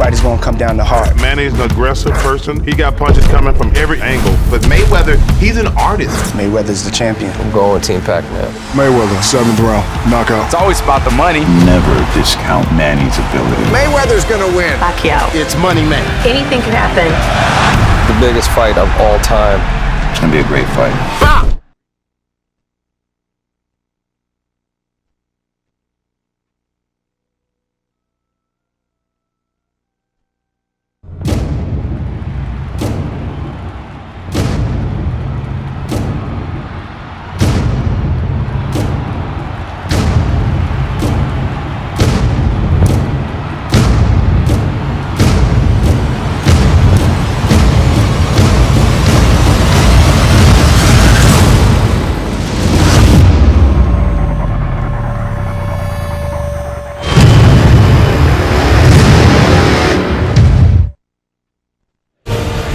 fight is going to come down to heart. Manny's an aggressive person. He got punches coming from every angle. But Mayweather, he's an artist. Mayweather's the champion. I'm going with Team Pacquiao. Mayweather, 7th round, knockout. It's always about the money. Never discount Manny's ability. Mayweather's gonna win. Pacquiao. It's money, man. Anything could happen. The biggest fight of all time. It's gonna be a great fight. Bah!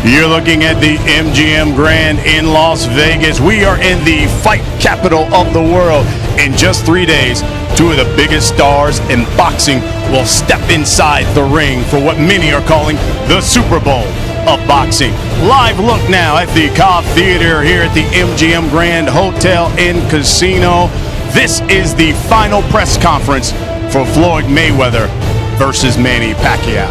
You're looking at the MGM Grand in Las Vegas. We are in the fight capital of the world. In just 3 days, two of the biggest stars in boxing will step inside the ring for what many are calling the Super Bowl of boxing. Live look now at the Cobb Theater here at the MGM Grand Hotel and Casino. This is the final press conference for Floyd Mayweather versus Manny Pacquiao.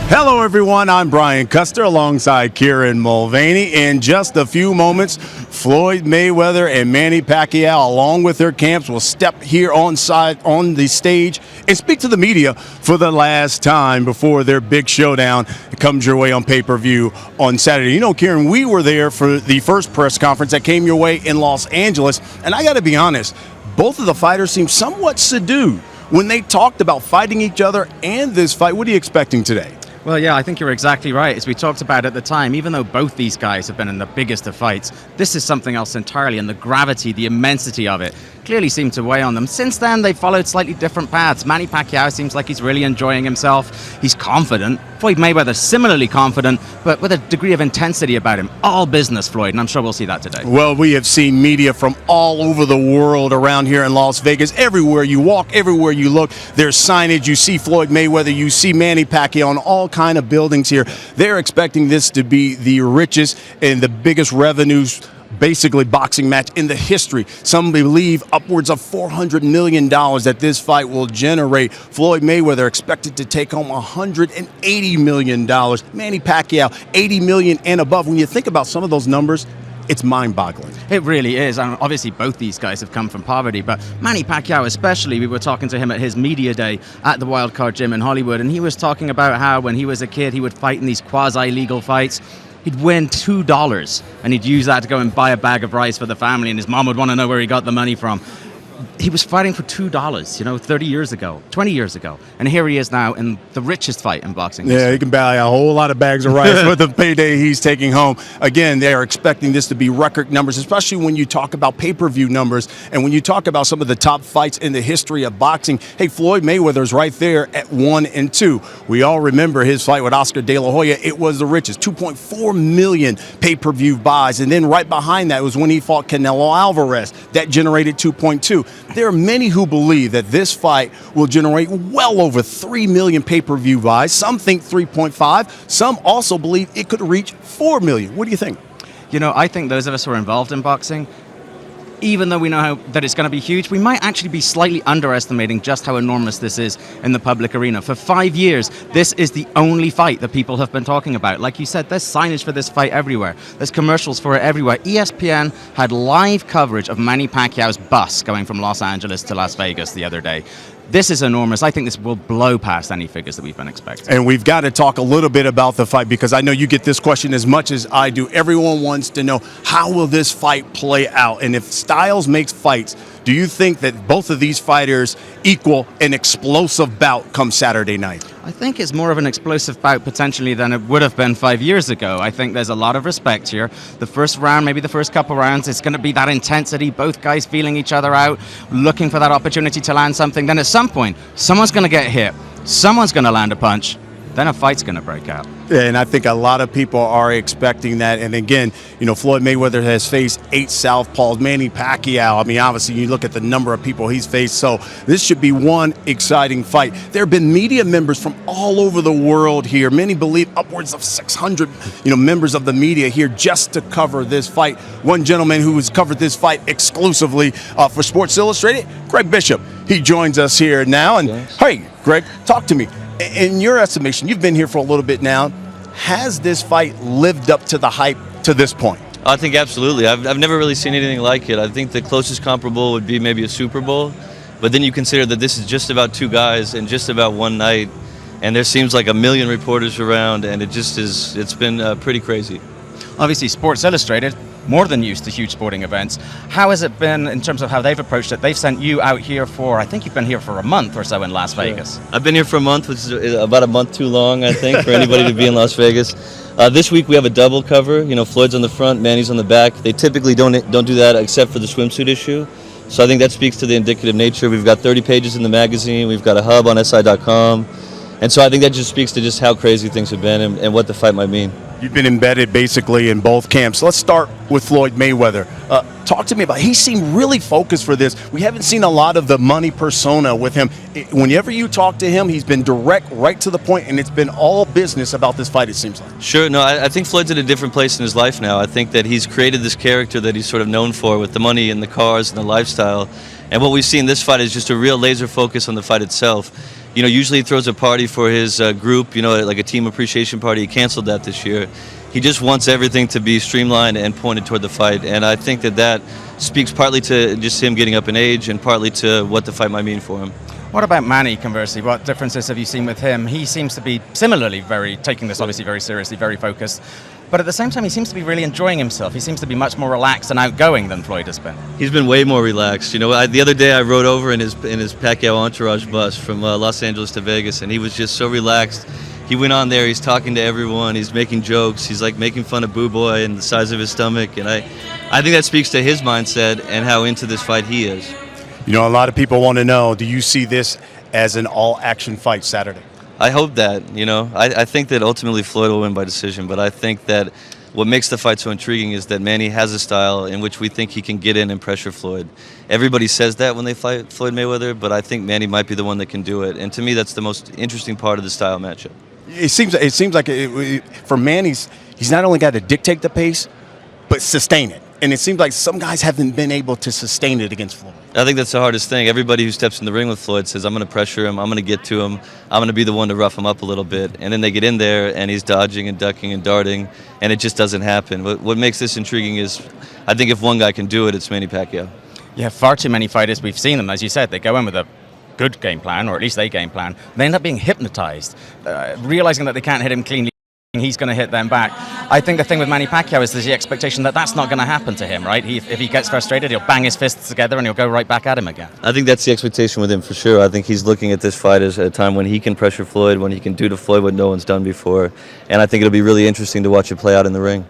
Hello, everyone. I'm Brian Custer alongside Kieran Mulvaney. In just a few moments, Floyd Mayweather and Manny Pacquiao, along with their camps, will step here on the stage and speak to the media for the last time before their big showdown comes your way on pay-per-view on Saturday. You know, Kieran, we were there for the first press conference that came your way in Los Angeles, and I got to be honest, both of the fighters seemed somewhat subdued when they talked about fighting each other and this fight. What are you expecting today? Well, yeah, I think you're exactly right. As we talked about at the time, even though both these guys have been in the biggest of fights, this is something else entirely, and the gravity, the immensity of it clearly seemed to weigh on them. Since then, they've followed slightly different paths. Manny Pacquiao seems like he's really enjoying himself. He's confident. Floyd Mayweather, similarly confident, but with a degree of intensity about him. All business, Floyd, and I'm sure we'll see that today. Well, we have seen media from all over the world around here in Las Vegas. Everywhere you walk, everywhere you look, there's signage. You see Floyd Mayweather, you see Manny Pacquiao on all kind of buildings here. They're expecting this to be the richest and the biggest revenues basically boxing match in the history. Some believe upwards of $400 million that this fight will generate. Floyd Mayweather expected to take home $180 million. Manny Pacquiao, $80 million and above. When you think about some of those numbers, it's mind-boggling. It really is. And obviously both these guys have come from poverty, but Manny Pacquiao especially, we were talking to him at his media day at the Wildcard Gym in Hollywood, and he was talking about how when he was a kid he would fight in these quasi-legal fights. He'd win $2 and he'd use that to go and buy a bag of rice for the family, and his mom would want to know where he got the money from. He was fighting for $2, 30 years ago, 20 years ago. And here he is now in the richest fight in boxing history. Yeah, he can buy a whole lot of bags of rice with the payday he's taking home. Again, they are expecting this to be record numbers, especially when you talk about pay-per-view numbers and when you talk about some of the top fights in the history of boxing. Hey, Floyd Mayweather's right there at 1 and 2. We all remember his fight with Oscar De La Hoya. It was the richest, 2.4 million pay-per-view buys. And then right behind that was when he fought Canelo Alvarez. That generated 2.2. There are many who believe that this fight will generate well over 3 million pay-per-view buys. Some think 3.5. Some also believe it could reach 4 million. What do you think? You know, I think those of us who are involved in boxing, even though we know that it's going to be huge, we might actually be slightly underestimating just how enormous this is in the public arena. For 5 years, this is the only fight that people have been talking about. Like you said, there's signage for this fight everywhere. There's commercials for it everywhere. ESPN had live coverage of Manny Pacquiao's bus going from Los Angeles to Las Vegas the other day. This is enormous. I think this will blow past any figures that we've been expecting. And we've got to talk a little bit about the fight, because I know you get this question as much as I do. Everyone wants to know, how will this fight play out? And if styles makes fights, do you think that both of these fighters equal an explosive bout come Saturday night? I think it's more of an explosive bout potentially than it would have been 5 years ago. I think there's a lot of respect here. The first round, maybe the first couple rounds, it's going to be that intensity, both guys feeling each other out, looking for that opportunity to land something. Then at some point, someone's going to get hit, someone's going to land a punch, then a fight's going to break out. And I think a lot of people are expecting that. And again, Floyd Mayweather has faced 8 southpaws. Manny Pacquiao, I mean, obviously, you look at the number of people he's faced. So this should be one exciting fight. There have been media members from all over the world here. Many believe upwards of 600, members of the media here just to cover this fight. One gentleman who has covered this fight exclusively for Sports Illustrated, Greg Bishop. He joins us here now. And hey, Greg, talk to me. In your estimation, you've been here for a little bit now. Has this fight lived up to the hype to this point? I think absolutely. I've never really seen anything like it. I think the closest comparable would be maybe a Super Bowl. But then you consider that this is just about 2 guys and just about one night. And there seems like a million reporters around, and it's been pretty crazy. Obviously, Sports Illustrated, more than used to huge sporting events. How has it been in terms of how they've approached it? They've sent you out here for, I think you've been here for a month or so in Las Vegas. I've been here for a month, which is about a month too long, I think, for anybody to be in Las Vegas. This week we have a double cover. Floyd's on the front, Manny's on the back. They typically don't do that except for the swimsuit issue. So I think that speaks to the indicative nature. We've got 30 pages in the magazine. We've got a hub on SI.com. And so I think that just speaks to just how crazy things have been and what the fight might mean. You've been embedded basically in both camps. Let's start with Floyd Mayweather. Talk to me about, he seemed really focused for this. We haven't seen a lot of the money persona with him. Whenever you talk to him, he's been direct, right to the point, and it's been all business about this fight, it seems like. Sure, no, I think Floyd's at a different place in his life now. I think that he's created this character that he's sort of known for with the money and the cars and the lifestyle. And what we've seen in this fight is just a real laser focus on the fight itself. Usually he throws a party for his group, like a team appreciation party. He canceled that this year. He just wants everything to be streamlined and pointed toward the fight. And I think that speaks partly to just him getting up in age and partly to what the fight might mean for him. What about Manny, conversely? What differences have you seen with him? He seems to be similarly taking this obviously very seriously, very focused. But at the same time, he seems to be really enjoying himself. He seems to be much more relaxed and outgoing than Floyd has been. He's been way more relaxed. The other day I rode over in his Pacquiao entourage bus from Los Angeles to Vegas, and he was just so relaxed. He went on there, he's talking to everyone, he's making jokes, he's like making fun of Boo Boy and the size of his stomach, and I think that speaks to his mindset and how into this fight he is. A lot of people want to know, do you see this as an all-action fight Saturday? I hope that, I think that ultimately Floyd will win by decision, but I think that what makes the fight so intriguing is that Manny has a style in which we think he can get in and pressure Floyd. Everybody says that when they fight Floyd Mayweather, but I think Manny might be the one that can do it, and to me that's the most interesting part of the style matchup. It seems like for Manny, he's not only got to dictate the pace, but sustain it. And it seems like some guys haven't been able to sustain it against Floyd. I think that's the hardest thing. Everybody who steps in the ring with Floyd says, I'm going to pressure him, I'm going to get to him, I'm going to be the one to rough him up a little bit. And then they get in there and he's dodging and ducking and darting, and it just doesn't happen. What makes this intriguing is, I think if one guy can do it, it's Manny Pacquiao. Yeah, far too many fighters, we've seen them, as you said, they go in with a good game plan, or at least they game plan. They end up being hypnotized, realizing that they can't hit him cleanly. He's going to hit them back. I think the thing with Manny Pacquiao is there's the expectation that that's not going to happen to him, right? If he gets frustrated, he'll bang his fists together and he'll go right back at him again. I think that's the expectation with him for sure. I think he's looking at this fight as a time when he can pressure Floyd, when he can do to Floyd what no one's done before. And I think it'll be really interesting to watch it play out in the ring.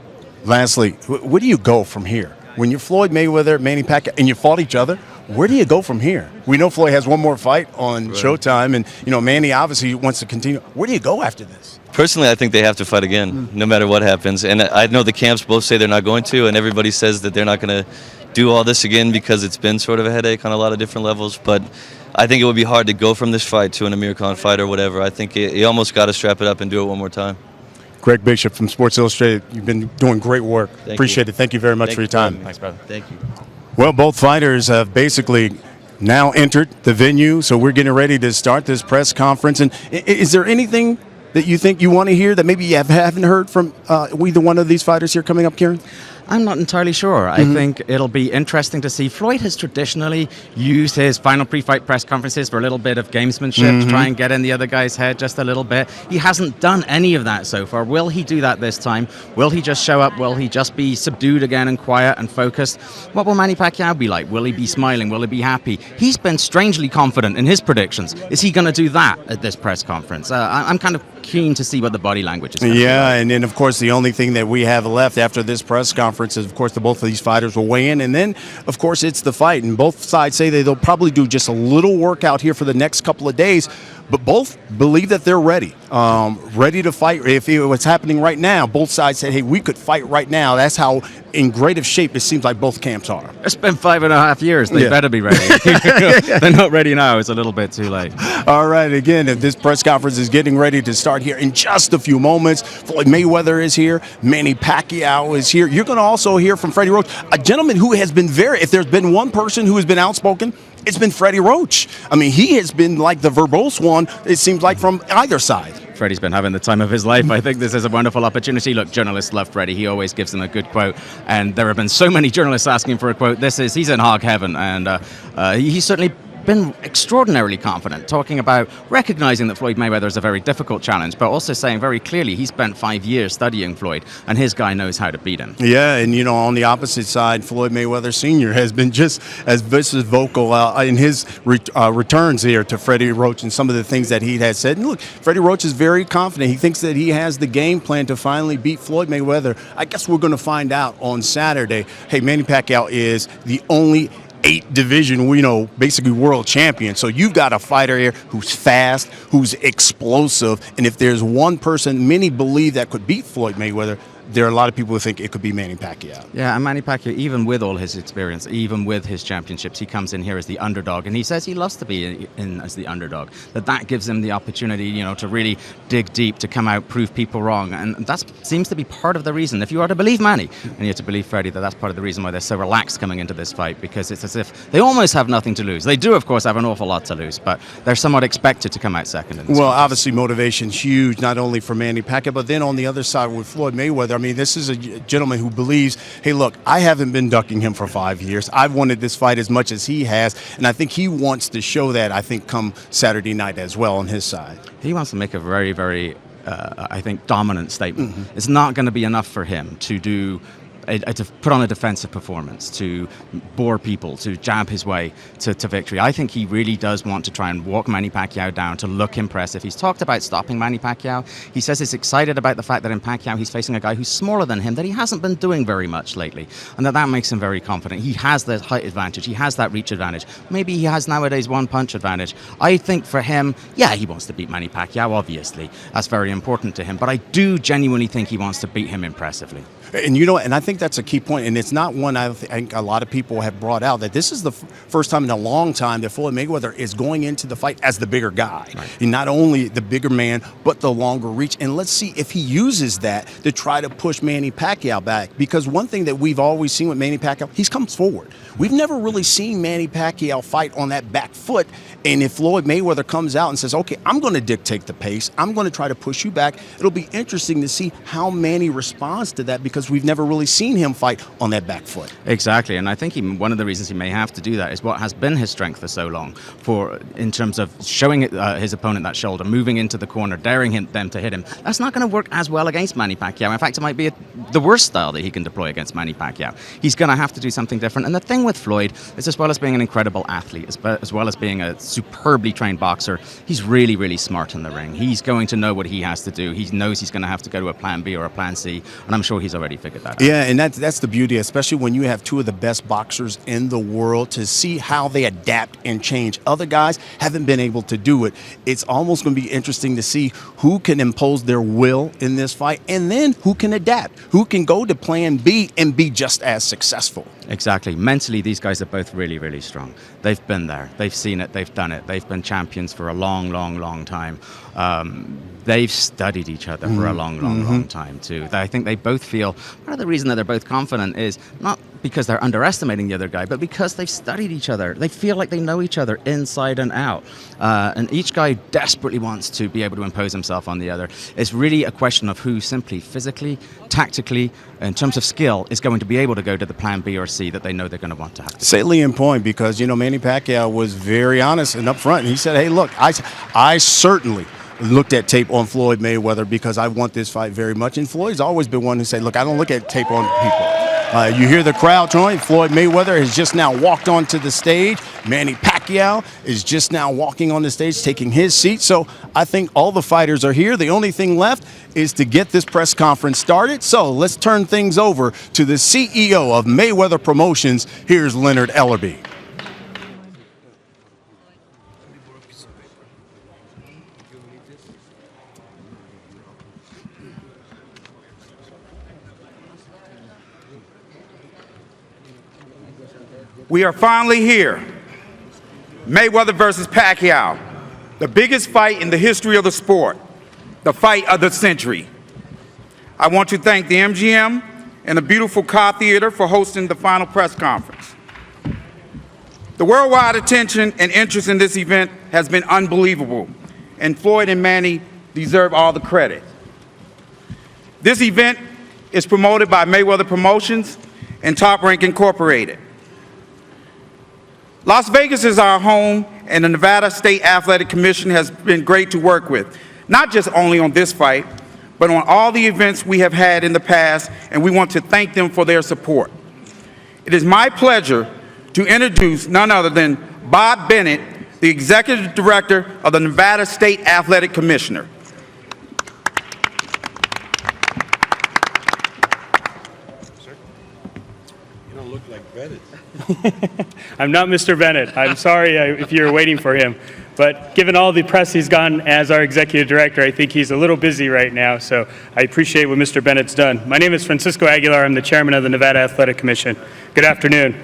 Lastly, where do you go from here? When you're Floyd Mayweather, Manny Pacquiao, and you fought each other, where do you go from here? We know Floyd has one more fight on Showtime, and Manny obviously wants to continue. Where do you go after this? Personally, I think they have to fight again, no matter what happens. And I know the camps both say they're not going to, and everybody says that they're not going to do all this again because it's been sort of a headache on a lot of different levels. But I think it would be hard to go from this fight to an Amir Khan fight or whatever. I think you almost got to strap it up and do it one more time. Greg Bishop from Sports Illustrated, you've been doing great work. Appreciate it. Thank you very much for your time. Thanks, brother. Thank you. Well, both fighters have basically now entered the venue, so we're getting ready to start this press conference. And is there anything that you think you want to hear that maybe you haven't heard from either one of these fighters here coming up, Kieran? I'm not entirely sure. I think it'll be interesting to see. Floyd has traditionally used his final pre-fight press conferences for a little bit of gamesmanship to try and get in the other guy's head just a little bit. He hasn't done any of that so far. Will he do that this time? Will he just show up? Will he just be subdued again and quiet and focused? What will Manny Pacquiao be like? Will he be smiling? Will he be happy? He's been strangely confident in his predictions. Is he going to do that at this press conference? I'm kind of keen to see what the body language is going to be like. And then, of course, the only thing that we have left after this press conference is, of course, both of these fighters will weigh in, and then, of course, it's the fight. And both sides say they'll probably do just a little workout here for the next couple of days, but both believe that they're ready. ready to fight. If it was happening right now, both sides said, hey, we could fight right now. That's how in great of shape it seems like both camps are. It's been 5.5 years. They better be ready. They're not ready now. It's a little bit too late. All right, again, if this press conference is getting ready to start here in just a few moments. Floyd Mayweather is here. Manny Pacquiao is here. You're going to also hear from Freddie Roach, a gentleman who has been if there's been one person who has been outspoken, it's been Freddie Roach. I mean, he has been like the verbose one, it seems like, from either side. Freddie's been having the time of his life. I think this is a wonderful opportunity. Look, journalists love Freddie. He always gives them a good quote. And there have been so many journalists asking for a quote. He's in hog heaven. And he's certainly been extraordinarily confident, talking about recognizing that Floyd Mayweather is a very difficult challenge, but also saying very clearly he spent 5 years studying Floyd, and his guy knows how to beat him. Yeah, and on the opposite side, Floyd Mayweather Sr. has been just as vocal in his returns here to Freddie Roach and some of the things that he has said. And look, Freddie Roach is very confident. He thinks that he has the game plan to finally beat Floyd Mayweather. I guess we're going to find out on Saturday. Hey, Manny Pacquiao is the only 8 division, basically world champion. So you've got a fighter here who's fast, who's explosive, and if there's one person many believe that could beat Floyd Mayweather, there are a lot of people who think it could be Manny Pacquiao. Yeah, and Manny Pacquiao, even with all his experience, even with his championships, he comes in here as the underdog, and he says he loves to be in as the underdog. That gives him the opportunity, to really dig deep, to come out, prove people wrong, and that seems to be part of the reason. If you are to believe Manny, and you have to believe Freddie, that's part of the reason why they're so relaxed coming into this fight, because it's as if they almost have nothing to lose. They do, of course, have an awful lot to lose, but they're somewhat expected to come out second in this contest. Obviously, motivation's huge, not only for Manny Pacquiao, but then on the other side with Floyd Mayweather. I mean, this is a gentleman who believes, hey, look, I haven't been ducking him for 5 years. I've wanted this fight as much as he has, and I think he wants to show that, I think, come Saturday night as well on his side. He wants to make a very, very, I think, dominant statement. Mm-hmm. It's not going to be enough for him to do to put on a defensive performance, to bore people, to jab his way to victory. I think he really does want to try and walk Manny Pacquiao down, to look impressive. He's talked about stopping Manny Pacquiao. He says he's excited about the fact that in Pacquiao he's facing a guy who's smaller than him, that he hasn't been doing very much lately, and that makes him very confident. He has the height advantage. He has that reach advantage. Maybe he has nowadays one punch advantage. I think for him, yeah, he wants to beat Manny Pacquiao, obviously. That's very important to him, but I do genuinely think he wants to beat him impressively. And and I think that's a key point, and it's not one I think a lot of people have brought out, that this is the first time in a long time that Floyd Mayweather is going into the fight as the bigger guy. Right. And not only the bigger man, but the longer reach. And let's see if he uses that to try to push Manny Pacquiao back. Because one thing that we've always seen with Manny Pacquiao, he comes forward. We've never really seen Manny Pacquiao fight on that back foot. And if Floyd Mayweather comes out and says, okay, I'm going to dictate the pace, I'm going to try to push you back, it'll be interesting to see how Manny responds to that, because we've never really seen him fight on that back foot. Exactly, and I think one of the reasons he may have to do that is what has been his strength for so long, in terms of showing his opponent that shoulder, moving into the corner, daring them to hit him. That's not going to work as well against Manny Pacquiao. In fact, it might be the worst style that he can deploy against Manny Pacquiao. He's going to have to do something different, and the thing with Floyd is, as well as being an incredible athlete, as well as being a superbly trained boxer, he's really, really smart in the ring. He's going to know what he has to do. He knows he's going to have to go to a plan B or a plan C, and I'm sure he's already figured that out. Yeah, and that's the beauty, especially when you have two of the best boxers in the world, to see how they adapt and change. Other guys haven't been able to do it. It's almost going to be interesting to see who can impose their will in this fight, and then who can adapt, who can go to plan B and be just as successful. Exactly. Mentally, these guys are both really, really strong. They've been there. They've seen it. They've done it. They've been champions for a long, long, long time. They've studied each other for a long, long, long time, too. I think they both feel, part of the reason that they're both confident is not because they're underestimating the other guy, but because they've studied each other. They feel like they know each other inside and out. And each guy desperately wants to be able to impose himself on the other. It's really a question of who simply physically, tactically, in terms of skill, is going to be able to go to the plan B or C that they know they're going to want to have to. Salient point, because, Manny Pacquiao was very honest and upfront. And he said, hey, look, I certainly looked at tape on Floyd Mayweather because I want this fight very much. And Floyd's always been one who said, look, I don't look at tape on people. You hear the crowd join. Floyd Mayweather has just now walked onto the stage. Manny Pacquiao is just now walking on the stage, taking his seat. So I think all the fighters are here. The only thing left is to get this press conference started. So let's turn things over to the CEO of Mayweather Promotions. Here's Leonard Ellerby. We are finally here. Mayweather versus Pacquiao, the biggest fight in the history of the sport, the fight of the century. I want to thank the MGM and the beautiful Car Theater for hosting the final press conference. The worldwide attention and interest in this event has been unbelievable, and Floyd and Manny deserve all the credit. This event is promoted by Mayweather Promotions and Top Rank Incorporated. Las Vegas is our home, and the Nevada State Athletic Commission has been great to work with, not just only on this fight, but on all the events we have had in the past, and we want to thank them for their support. It is my pleasure to introduce none other than Bob Bennett, the Executive Director of the Nevada State Athletic Commissioner. You don't look like Bennett. I'm not Mr. Bennett. I'm sorry if you're waiting for him. But given all the press he's gotten as our executive director, I think he's a little busy right now, so I appreciate what Mr. Bennett's done. My name is Francisco Aguilar. I'm the chairman of the Nevada Athletic Commission. Good afternoon.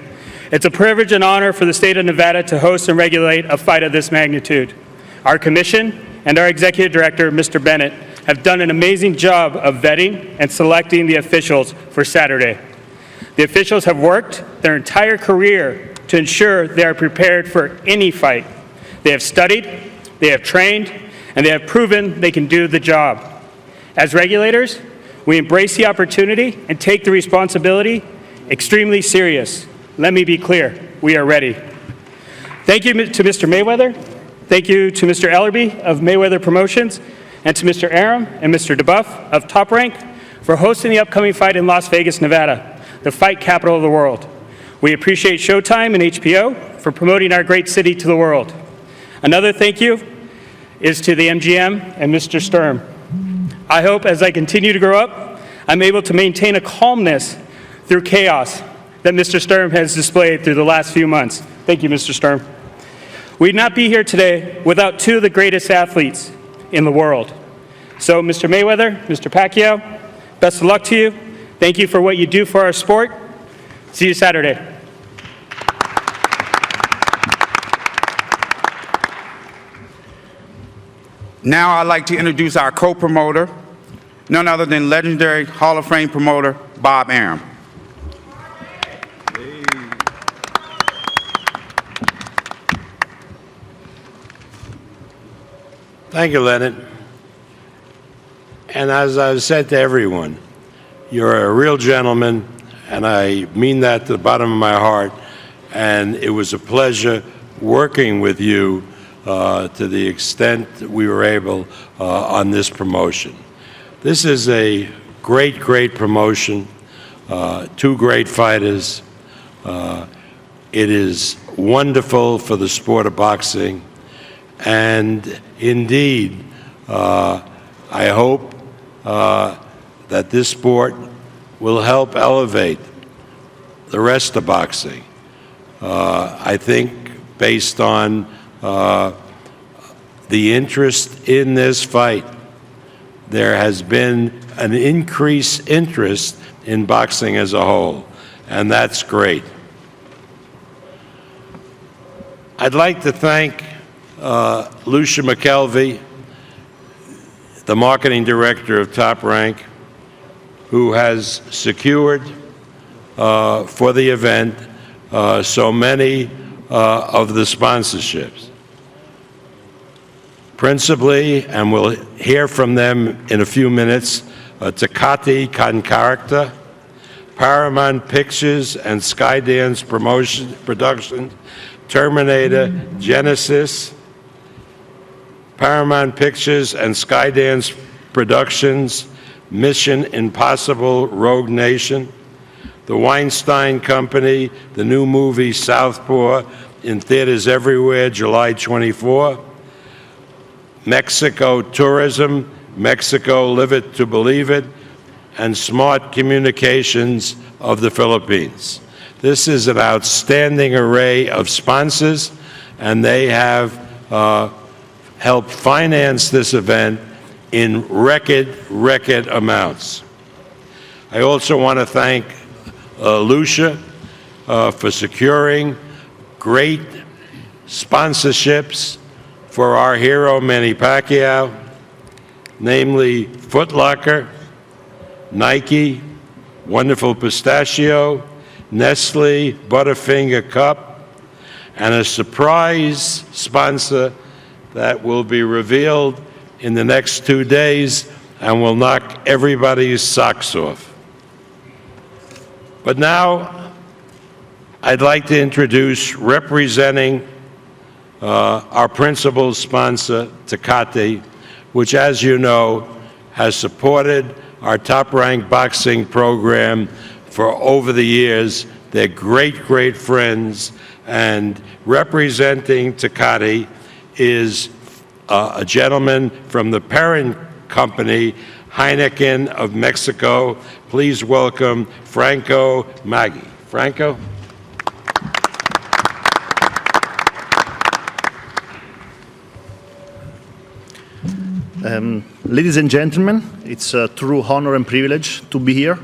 It's a privilege and honor for the state of Nevada to host and regulate a fight of this magnitude. Our commission and our executive director, Mr. Bennett, have done an amazing job of vetting and selecting the officials for Saturday. The officials have worked their entire career to ensure they are prepared for any fight. They have studied, they have trained, and they have proven they can do the job. As regulators, we embrace the opportunity and take the responsibility extremely serious. Let me be clear, we are ready. Thank you to Mr. Mayweather, thank you to Mr. Ellerby of Mayweather Promotions, and to Mr. Aram and Mr. DeBuff of Top Rank for hosting the upcoming fight in Las Vegas, Nevada, the fight capital of the world. We appreciate Showtime and HBO for promoting our great city to the world. Another thank you is to the MGM and Mr. Sturm. I hope as I continue to grow up, I'm able to maintain a calmness through chaos that Mr. Sturm has displayed through the last few months. Thank you, Mr. Sturm. We'd not be here today without two of the greatest athletes in the world. So, Mr. Mayweather, Mr. Pacquiao, best of luck to you. Thank you for what you do for our sport. See you Saturday. Now I'd like to introduce our co-promoter, none other than legendary Hall of Fame promoter, Bob Aram. Thank you, Leonard. And as I've said to everyone, you're a real gentleman, and I mean that to the bottom of my heart. And it was a pleasure working with you to the extent that we were able on this promotion. This is a great, great promotion, two great fighters. It is wonderful for the sport of boxing, and indeed, I hope that this sport will help elevate the rest of boxing. I think based on the interest in this fight, there has been an increased interest in boxing as a whole, and that's great. I'd like to thank Lucia McKelvey, the marketing director of Top Rank, who has secured for the event so many of the sponsorships. Principally, and we'll hear from them in a few minutes, Tecate Concarta, Paramount Pictures and Skydance Production, Terminator Genesis, Paramount Pictures and Skydance Productions, Mission Impossible Rogue Nation, the Weinstein Company, the new movie Southpaw in theaters everywhere, July 24, Mexico Tourism, Mexico Live It to Believe It, and Smart Communications of the Philippines. This is an outstanding array of sponsors, and they have helped finance this event in record amounts. I also want to thank Lucia for securing great sponsorships for our hero Manny Pacquiao, namely Foot Locker, Nike, Wonderful Pistachio, Nestle, Butterfinger Cup, and a surprise sponsor that will be revealed in the next 2 days and will knock everybody's socks off. But now, I'd like to introduce, representing our principal sponsor, Tecate, which, as you know, has supported our top-ranked boxing program for over the years. They're great, great friends. And representing Tecate is a gentleman from the parent company, Heineken of Mexico. Please welcome Franco Maggi. Franco? Ladies and gentlemen, it's a true honor and privilege to be here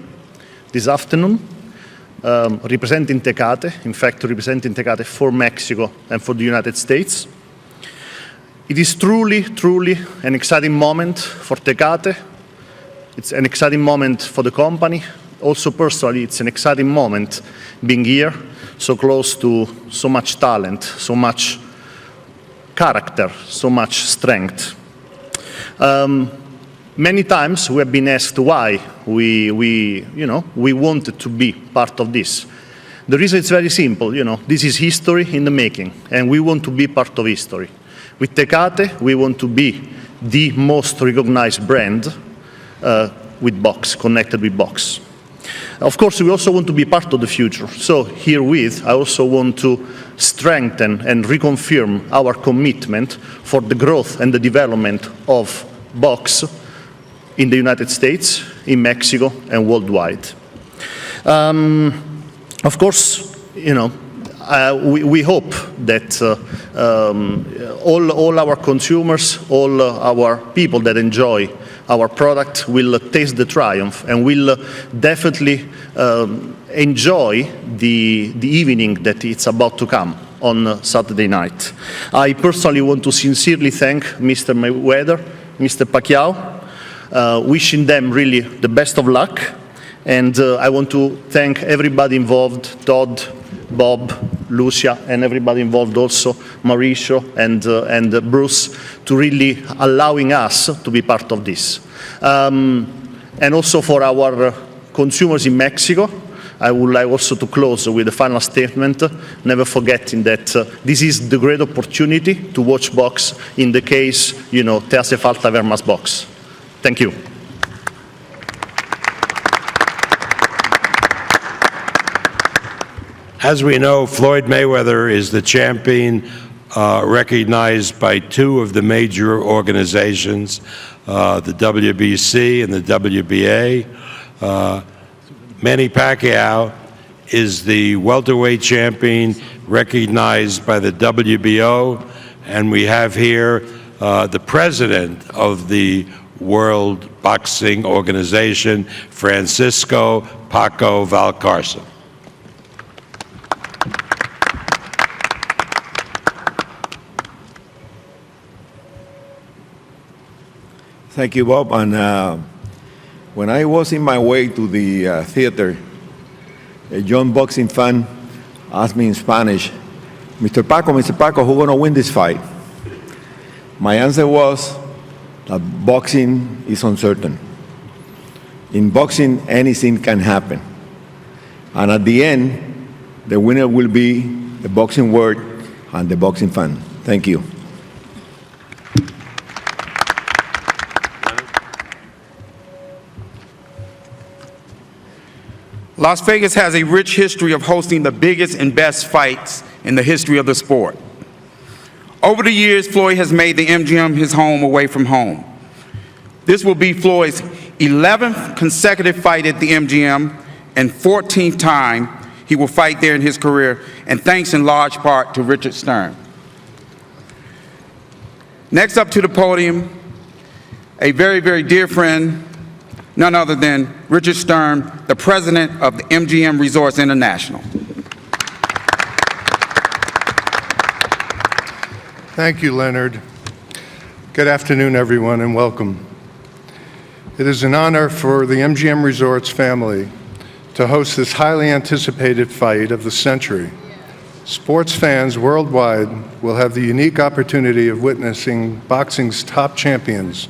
this afternoon, representing Tecate, in fact, representing Tecate for Mexico and for the United States. It is truly, truly an exciting moment for Tecate. It's an exciting moment for the company. Also, personally, it's an exciting moment being here, so close to so much talent, so much character, so much strength. Many times we have been asked why we wanted to be part of this. The reason is very simple. This is history in the making, and we want to be part of history. With Tecate, we want to be the most recognized brand with box, connected with box. Of course, we also want to be part of the future. So herewith, I also want to strengthen and reconfirm our commitment for the growth and the development of box in the United States, in Mexico, and worldwide. Of course, we hope that all our consumers, all our people that enjoy our product will taste the triumph and will definitely enjoy the evening that it's about to come on Saturday night. I personally want to sincerely thank Mr. Mayweather, Mr. Pacquiao, wishing them really the best of luck. And I want to thank everybody involved, Todd, Bob, Lucia, and everybody involved also, Mauricio and Bruce, to really allowing us to be part of this. And also for our consumers in Mexico, I would like also to close with a final statement, never forgetting that this is the great opportunity to watch box in the case, te hace falta ver más box. Thank you. As we know, Floyd Mayweather is the champion recognized by two of the major organizations, the WBC and the WBA. Manny Pacquiao is the welterweight champion recognized by the WBO, and we have here the president of the World Boxing Organization, Francisco Paco Valcarcel. Thank you, Bob. And when I was in my way to the theater, a young boxing fan asked me in Spanish, Mr. Paco, who's going to win this fight? My answer was that boxing is uncertain. In boxing, anything can happen. And at the end, the winner will be the boxing world and the boxing fan. Thank you. Las Vegas has a rich history of hosting the biggest and best fights in the history of the sport. Over the years, Floyd has made the MGM his home away from home. This will be Floyd's 11th consecutive fight at the MGM and 14th time he will fight there in his career, and thanks in large part to Richard Stern. Next up to the podium, a very, very dear friend, none other than Richard Stern, the president of the MGM Resorts International. Thank you, Leonard. Good afternoon, everyone, and welcome. It is an honor for the MGM Resorts family to host this highly anticipated fight of the century. Sports fans worldwide will have the unique opportunity of witnessing boxing's top champions,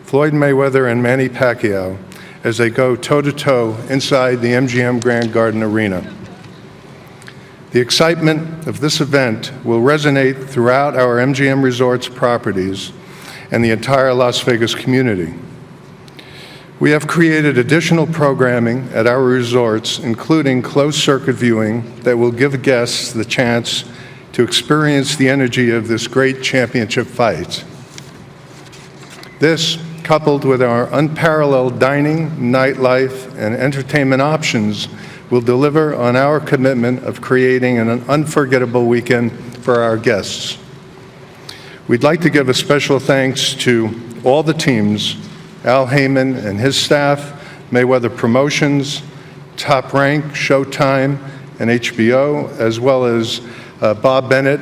Floyd Mayweather and Manny Pacquiao, as they go toe-to-toe inside the MGM Grand Garden Arena. The excitement of this event will resonate throughout our MGM Resorts properties and the entire Las Vegas community. We have created additional programming at our resorts, including closed-circuit viewing that will give guests the chance to experience the energy of this great championship fight. This, coupled with our unparalleled dining, nightlife, and entertainment options, will deliver on our commitment of creating an unforgettable weekend for our guests. We'd like to give a special thanks to all the teams, Al Heyman and his staff, Mayweather Promotions, Top Rank, Showtime, and HBO, as well as Bob Bennett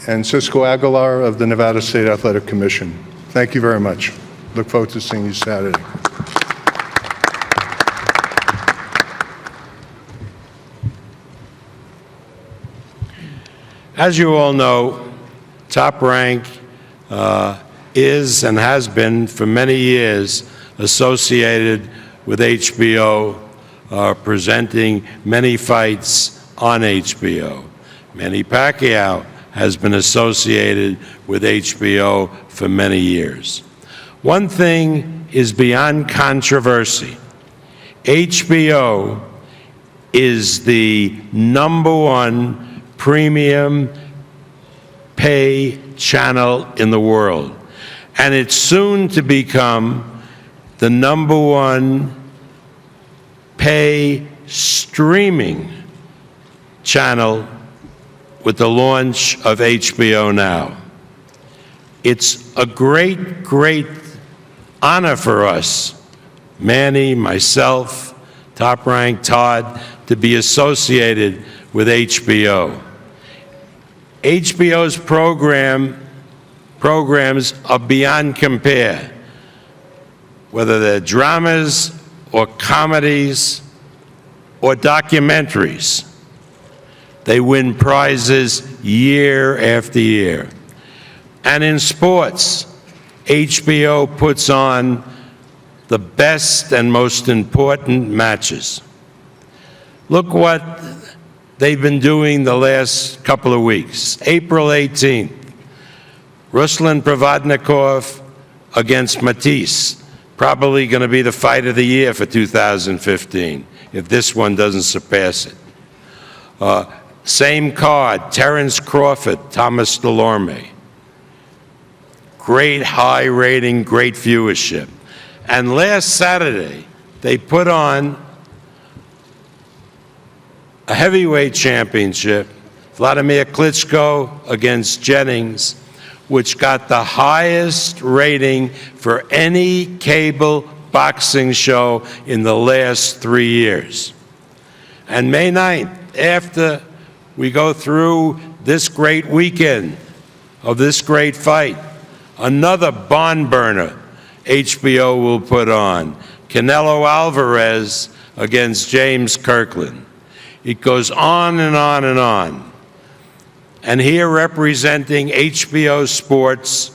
and Cisco Aguilar of the Nevada State Athletic Commission. Thank you very much. Look forward to seeing you Saturday. As you all know, Top Rank is and has been for many years associated with HBO, presenting many fights on HBO. Manny Pacquiao has been associated with HBO for many years. One thing is beyond controversy. HBO is the #1 premium pay channel in the world, and it's soon to become the #1 pay streaming channel with the launch of HBO Now. It's a great, great honor for us, Manny, myself, Top Rank, Todd, to be associated with HBO. HBO's programs are beyond compare, whether they're dramas or comedies or documentaries. They win prizes year after year. And in sports, HBO puts on the best and most important matches. Look what they've been doing the last couple of weeks. April 18th, Ruslan Provodnikov against Matisse, probably going to be the fight of the year for 2015, if this one doesn't surpass it. Same card, Terence Crawford, Thomas Delorme. Great high rating, great viewership. And last Saturday, they put on a heavyweight championship, Vladimir Klitschko against Jennings, which got the highest rating for any cable boxing show in the last 3 years. And May 9th, after we go through this great weekend of this great fight, another barn burner HBO will put on, Canelo Alvarez against James Kirkland. It goes on and on and on. And here representing HBO Sports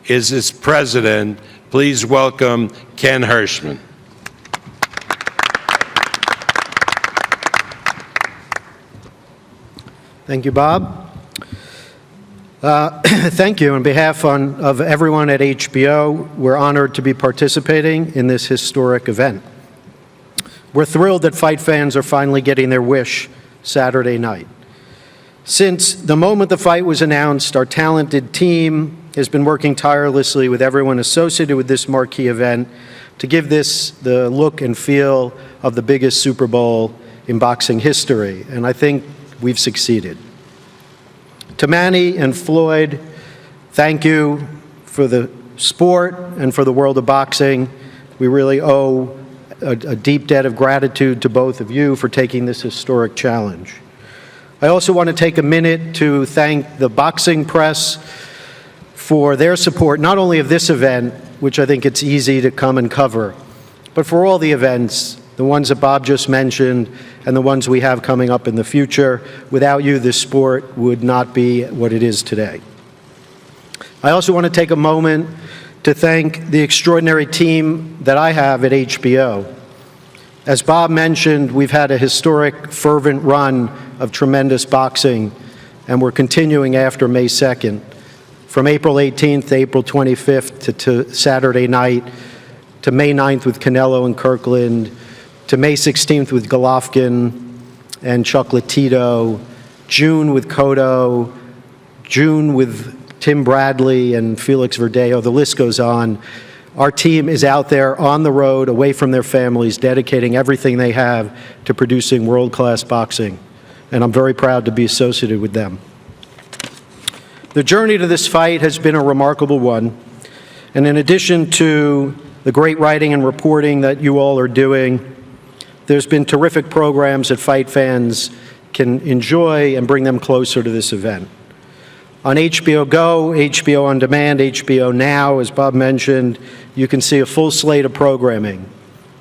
is its president. Please welcome Ken Hirschman. Thank you, Bob. Thank you. On behalf of everyone at HBO, we're honored to be participating in this historic event. We're thrilled that fight fans are finally getting their wish Saturday night. Since the moment the fight was announced, our talented team has been working tirelessly with everyone associated with this marquee event to give this the look and feel of the biggest Super Bowl in boxing history, and I think we've succeeded. To Manny and Floyd, thank you for the sport and for the world of boxing. We really owe a deep debt of gratitude to both of you for taking this historic challenge. I also want to take a minute to thank the boxing press for their support, not only of this event, which I think it's easy to come and cover, but for all the events, the ones that Bob just mentioned and the ones we have coming up in the future. Without you, this sport would not be what it is today. I also want to take a moment to thank the extraordinary team that I have at HBO. As Bob mentioned, we've had a historic, fervent run of tremendous boxing, and we're continuing after May 2nd. From April 18th to April 25th to Saturday night, to May 9th with Canelo and Kirkland, to May 16th with Golovkin and Chocolatito, June with Cotto, June with Tim Bradley and Felix Verdejo. The list goes on. Our team is out there on the road, away from their families, dedicating everything they have to producing world-class boxing, and I'm very proud to be associated with them. The journey to this fight has been a remarkable one, and in addition to the great writing and reporting that you all are doing, there's been terrific programs that fight fans can enjoy and bring them closer to this event. On HBO Go, HBO On Demand, HBO Now, as Bob mentioned, you can see a full slate of programming.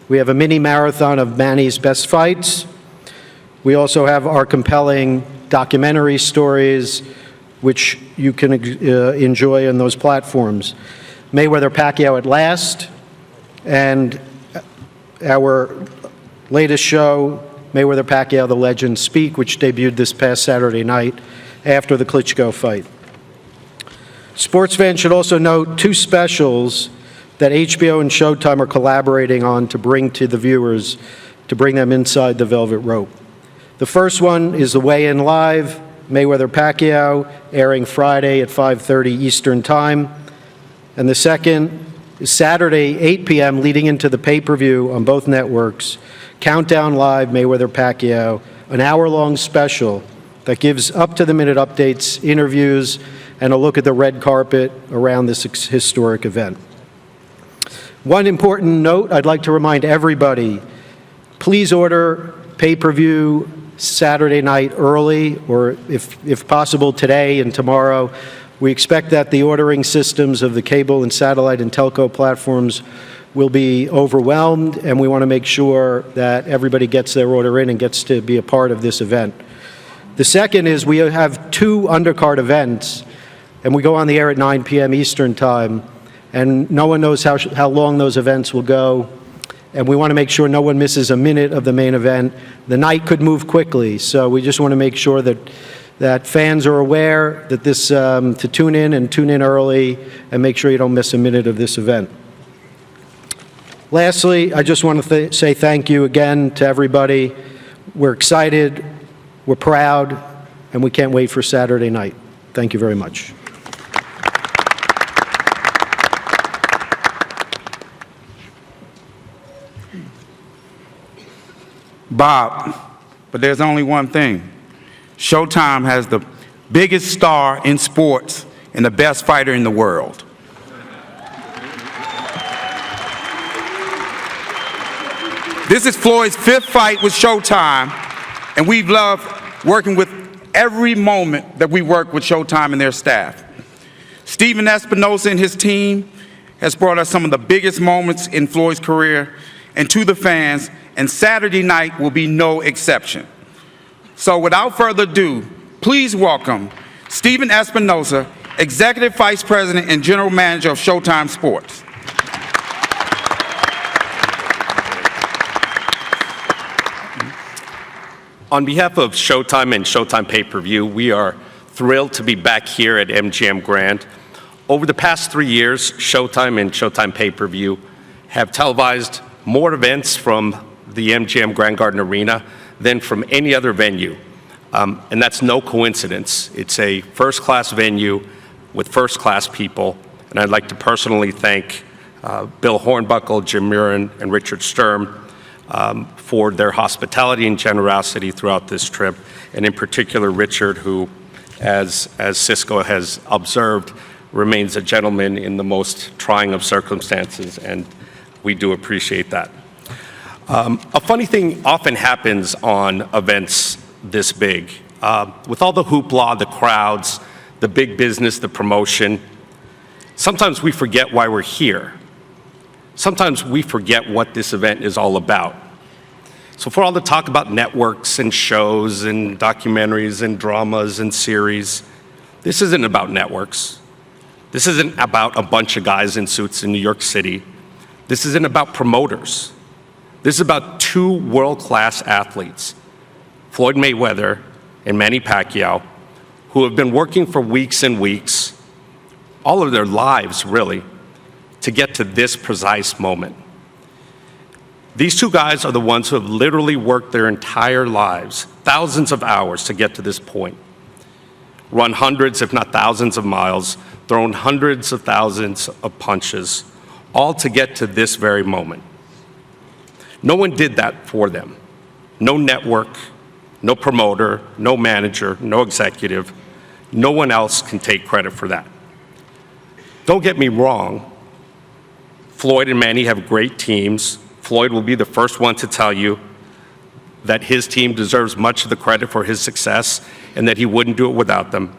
We have a mini marathon of Manny's best fights. We also have our compelling documentary stories, which you can enjoy on those platforms. Mayweather Pacquiao at Last, and our latest show, Mayweather Pacquiao, The Legends Speak, which debuted this past Saturday night after the Klitschko fight. Sports fans should also note two specials that HBO and Showtime are collaborating on to bring to the viewers, to bring them inside the velvet rope. The first one is the Weigh-In Live, Mayweather Pacquiao, airing Friday at 5:30 Eastern Time. And the second is Saturday, 8 p.m., leading into the pay-per-view on both networks, Countdown Live, Mayweather Pacquiao, an hour-long special that gives up-to-the-minute updates, interviews, and a look at the red carpet around this historic event. One important note I'd like to remind everybody, please order pay-per-view Saturday night early, or if possible today and tomorrow. We expect that the ordering systems of the cable and satellite and telco platforms will be overwhelmed, and we want to make sure that everybody gets their order in and gets to be a part of this event. The second is we have two undercard events, and we go on the air at 9 p.m. Eastern Time, and no one knows how long those events will go, and we want to make sure no one misses a minute of the main event. The night could move quickly, so we just want to make sure that fans are aware that this, to tune in early, and make sure you don't miss a minute of this event. Lastly, I just want to say thank you again to everybody. We're excited, we're proud, and we can't wait for Saturday night. Thank you very much. Bob, but there's only one thing. Showtime has the biggest star in sports and the best fighter in the world. This is Floyd's 5th fight with Showtime, and we've loved working with every moment that we work with Showtime and their staff. Steven Espinosa and his team has brought us some of the biggest moments in Floyd's career, and to the fans, and Saturday night will be no exception. So without further ado, please welcome Steven Espinosa, Executive Vice President and General Manager of Showtime Sports. On behalf of Showtime and Showtime Pay-Per-View, we are thrilled to be back here at MGM Grand. Over the past 3 years, Showtime and Showtime Pay-Per-View have televised more events from the MGM Grand Garden Arena than from any other venue. And that's no coincidence. It's a first-class venue with first-class people. And I'd like to personally thank Bill Hornbuckle, Jim Murin, and Richard Sturm for their hospitality and generosity throughout this trip. And in particular, Richard, who, as Cisco has observed, remains a gentleman in the most trying of circumstances, and we do appreciate that. A funny thing often happens on events this big. With all the hoopla, the crowds, the big business, the promotion, Sometimes we forget why we're here. Sometimes we forget what this event is all about. So for all the talk about networks and shows and documentaries and dramas and series, this isn't about networks. This isn't about a bunch of guys in suits in New York City. This isn't about promoters. This is about two world-class athletes, Floyd Mayweather and Manny Pacquiao, who have been working for weeks and weeks, all of their lives really, to get to this precise moment. These two guys are the ones who have literally worked their entire lives, thousands of hours to get to this point, run hundreds, if not thousands of miles, thrown hundreds of thousands of punches, all to get to this very moment. No one did that for them. No network, no promoter, no manager, no executive. No one else can take credit for that. Don't get me wrong. Floyd and Manny have great teams. Floyd will be the first one to tell you that his team deserves much of the credit for his success and that he wouldn't do it without them.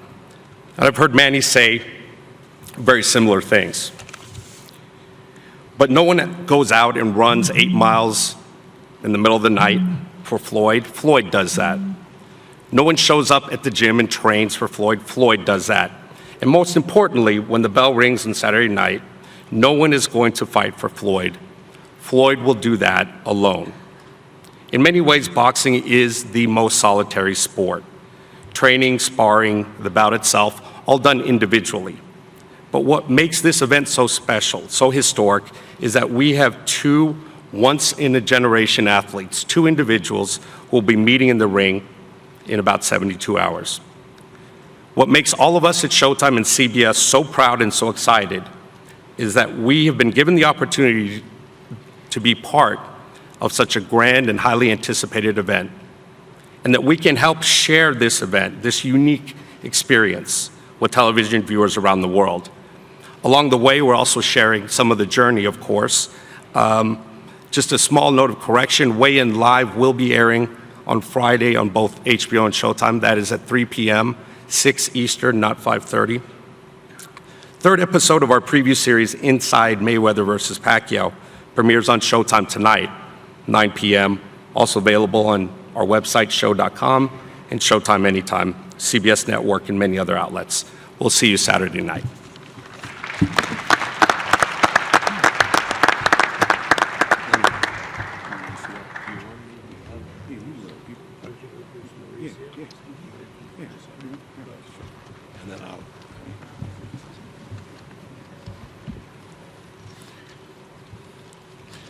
And I've heard Manny say very similar things. But no one goes out and runs 8 miles in the middle of the night for Floyd. Floyd does that. No one shows up at the gym and trains for Floyd. Floyd does that. And most importantly, when the bell rings on Saturday night, no one is going to fight for Floyd. Floyd will do that alone. In many ways, boxing is the most solitary sport. Training, sparring, the bout itself, all done individually. But what makes this event so special, so historic, is that we have two once-in-a-generation athletes, two individuals who will be meeting in the ring in about 72 hours. What makes all of us at Showtime and CBS so proud and so excited is that we have been given the opportunity to be part of such a grand and highly anticipated event, and that we can help share this event, this unique experience, with television viewers around the world. Along the way, we're also sharing some of the journey, of course. Just a small note of correction, Weigh In Live will be airing on Friday on both HBO and Showtime. That is at 3 p.m., 6 Eastern, not 5:30. Third episode of our preview series, Inside Mayweather versus Pacquiao, premieres on Showtime tonight, 9 p.m., also available on our website, show.com, and Showtime Anytime, CBS Network, and many other outlets. We'll see you Saturday night.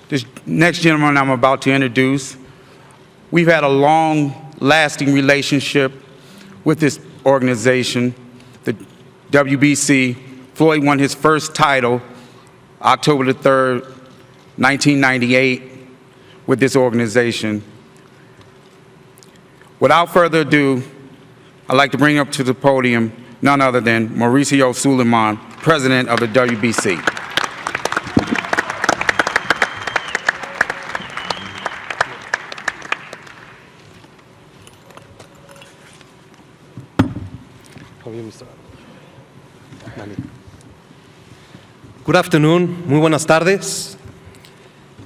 This next gentleman I'm about to introduce, we've had a long-lasting relationship with this organization, the WBC. Floyd won his first title October the 3rd, 1998 with this organization. Without further ado, I'd like to bring up to the podium none other than Mauricio Suleiman, president of the WBC. Good afternoon, muy buenas tardes.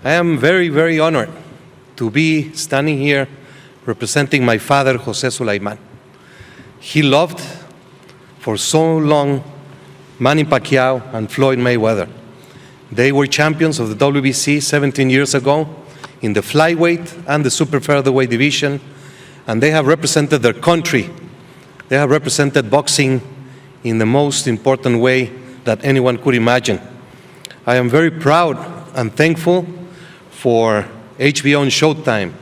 I am very, very honored to be standing here representing my father, José Suleiman. He loved for so long Manny Pacquiao and Floyd Mayweather. They were champions of the WBC 17 years ago in the flyweight and the super featherweight division, and they have represented their country. They have represented boxing in the most important way that anyone could imagine. I am very proud and thankful for HBO and Showtime,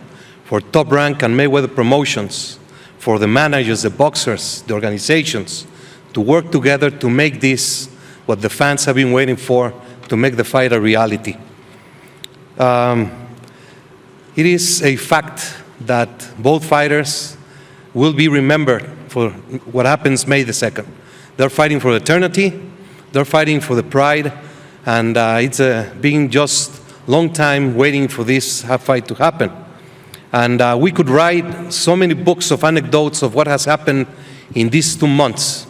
for Top Rank and Mayweather Promotions, for the managers, the boxers, the organizations, to work together to make this what the fans have been waiting for, to make the fight a reality. It is a fact that both fighters will be remembered for what happens May the 2nd. They're fighting for eternity, they're fighting for the pride, and it's been just a long time waiting for this fight to happen. And we could write so many books of anecdotes of what has happened in these 2 months.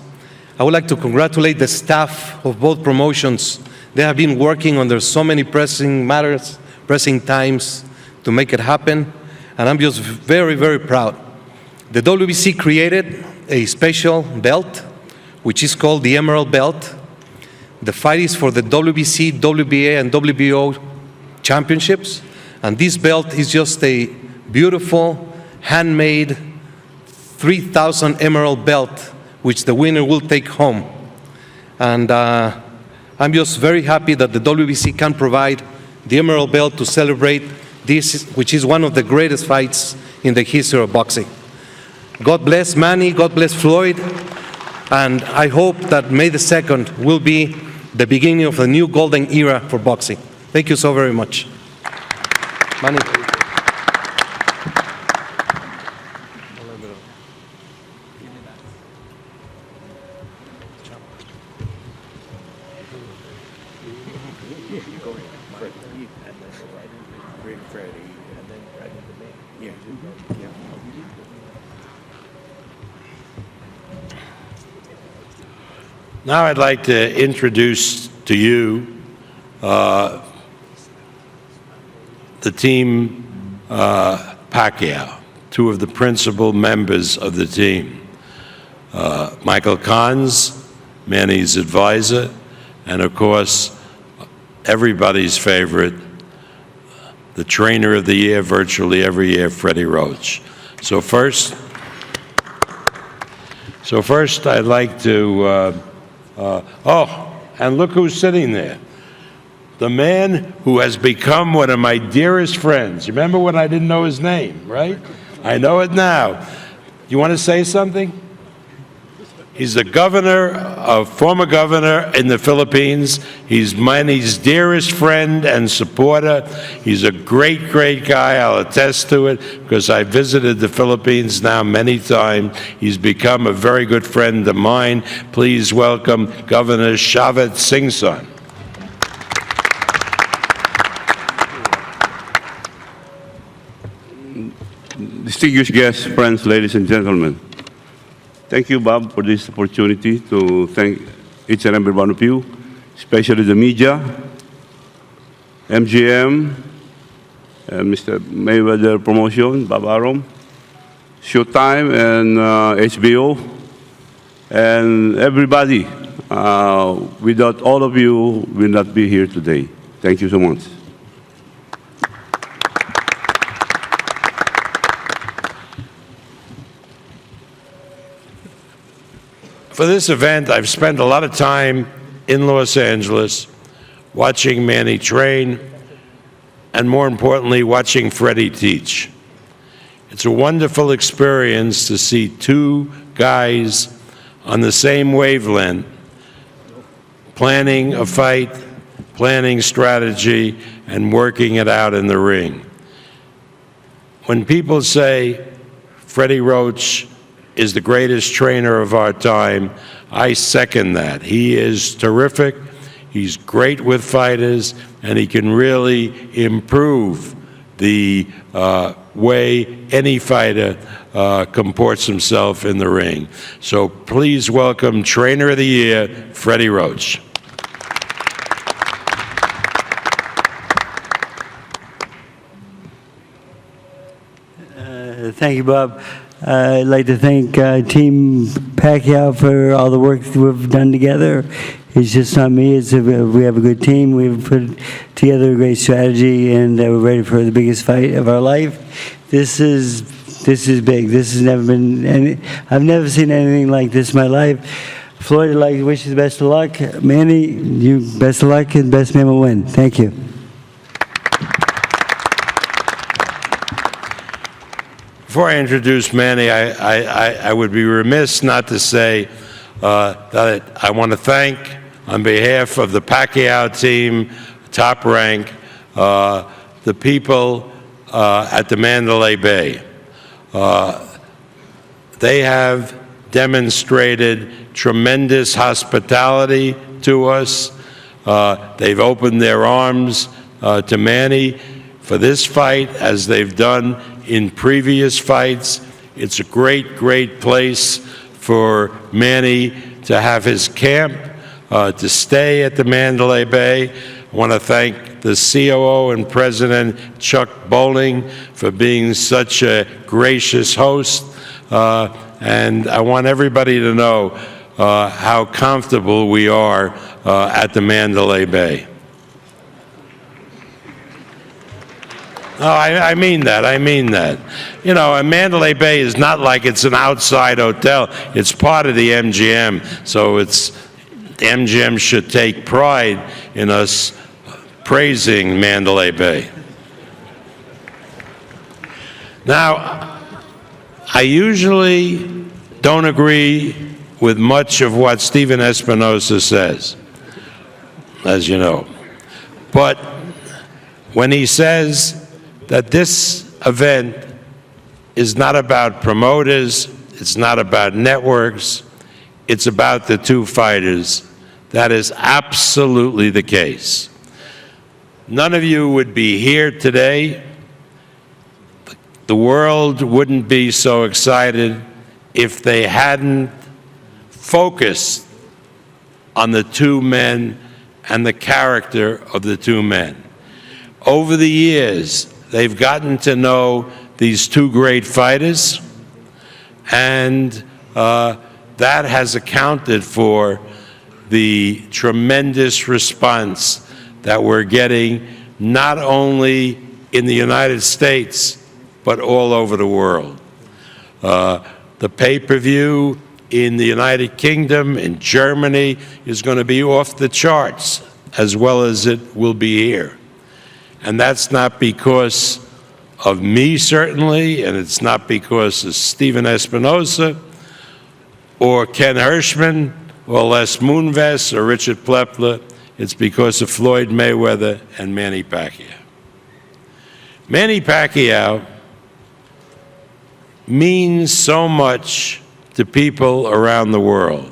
I would like to congratulate the staff of both promotions. They have been working under so many pressing matters, pressing times to make it happen, and I'm just very, very proud. The WBC created a special belt, which is called the Emerald Belt. The fight is for the WBC, WBA, and WBO championships, and this belt is just a beautiful, handmade 3,000 emerald belt, which the winner will take home. And I'm just very happy that the WBC can provide the emerald belt to celebrate this, which is one of the greatest fights in the history of boxing. God bless Manny, God bless Floyd, and I hope that May the 2nd will be the beginning of a new golden era for boxing. Thank you so very much. Manny. Now I'd like to introduce to you the team Pacquiao, two of the principal members of the team. Michael Kahns, Manny's advisor, and of course, everybody's favorite, the trainer of the year virtually every year, Freddie Roach. So first I'd like to, and look who's sitting there. The man who has become one of my dearest friends. Remember when I didn't know his name, right? I know it now. You want to say something? He's the former governor in the Philippines. He's Manny's dearest friend and supporter. He's a great, great guy. I'll attest to it because I visited the Philippines now many times. He's become a very good friend of mine. Please welcome Governor Shavat Singson. Distinguished guests, friends, ladies and gentlemen. Thank you, Bob, for this opportunity to thank each and every one of you, especially the media, MGM, Mr. Mayweather Promotion, Bob Arum, Showtime, and HBO, and everybody. Without all of you, we'll not be here today. Thank you so much. For this event, I've spent a lot of time in Los Angeles watching Manny train, and more importantly, watching Freddie teach. It's a wonderful experience to see two guys on the same wavelength, planning a fight, planning strategy, and working it out in the ring. When people say Freddie Roach is the greatest trainer of our time, I second that. He is terrific, he's great with fighters, and he can really improve the way any fighter comports himself in the ring. So please welcome Trainer of the Year, Freddie Roach. Thank you, Bob. I'd like to thank Team Pacquiao for all the work that we've done together. It's just not me. We have a good team. We've put together a great strategy, and we're ready for the biggest fight of our life. This is big. This has never been. I've never seen anything like this in my life. Floyd, I'd like to wish you the best of luck. Manny, you best of luck, and best man will win. Thank you. Before I introduce Manny, I would be remiss not to say that I want to thank, on behalf of the Pacquiao team, Top Rank, the people at the Mandalay Bay. They have demonstrated tremendous hospitality to us. They've opened their arms to Manny for this fight, as they've done in previous fights. It's a great, great place for Manny to have his camp, to stay at the Mandalay Bay. I want to thank the COO and President Chuck Bowling for being such a gracious host. And I want everybody to know how comfortable we are at the Mandalay Bay. No, I mean that. I mean that. You know, Mandalay Bay is not like it's an outside hotel. It's part of the MGM. So the MGM should take pride in us praising Mandalay Bay. Now, I usually don't agree with much of what Stephen Espinosa says, as you know. But when he says that this event is not about promoters, it's not about networks, it's about the two fighters, that is absolutely the case. None of you would be here today. The world wouldn't be so excited if they hadn't focused on the two men and the character of the two men. Over the years, they've gotten to know these two great fighters, and that has accounted for the tremendous response that we're getting, not only in the United States, but all over the world. The pay-per-view in the United Kingdom, in Germany, is going to be off the charts, as well as it will be here. And that's not because of me, certainly, and it's not because of Stephen Espinosa, or Ken Hirschman, or Les Moonves, or Richard Plepler. It's because of Floyd Mayweather and Manny Pacquiao. Manny Pacquiao means so much to people around the world.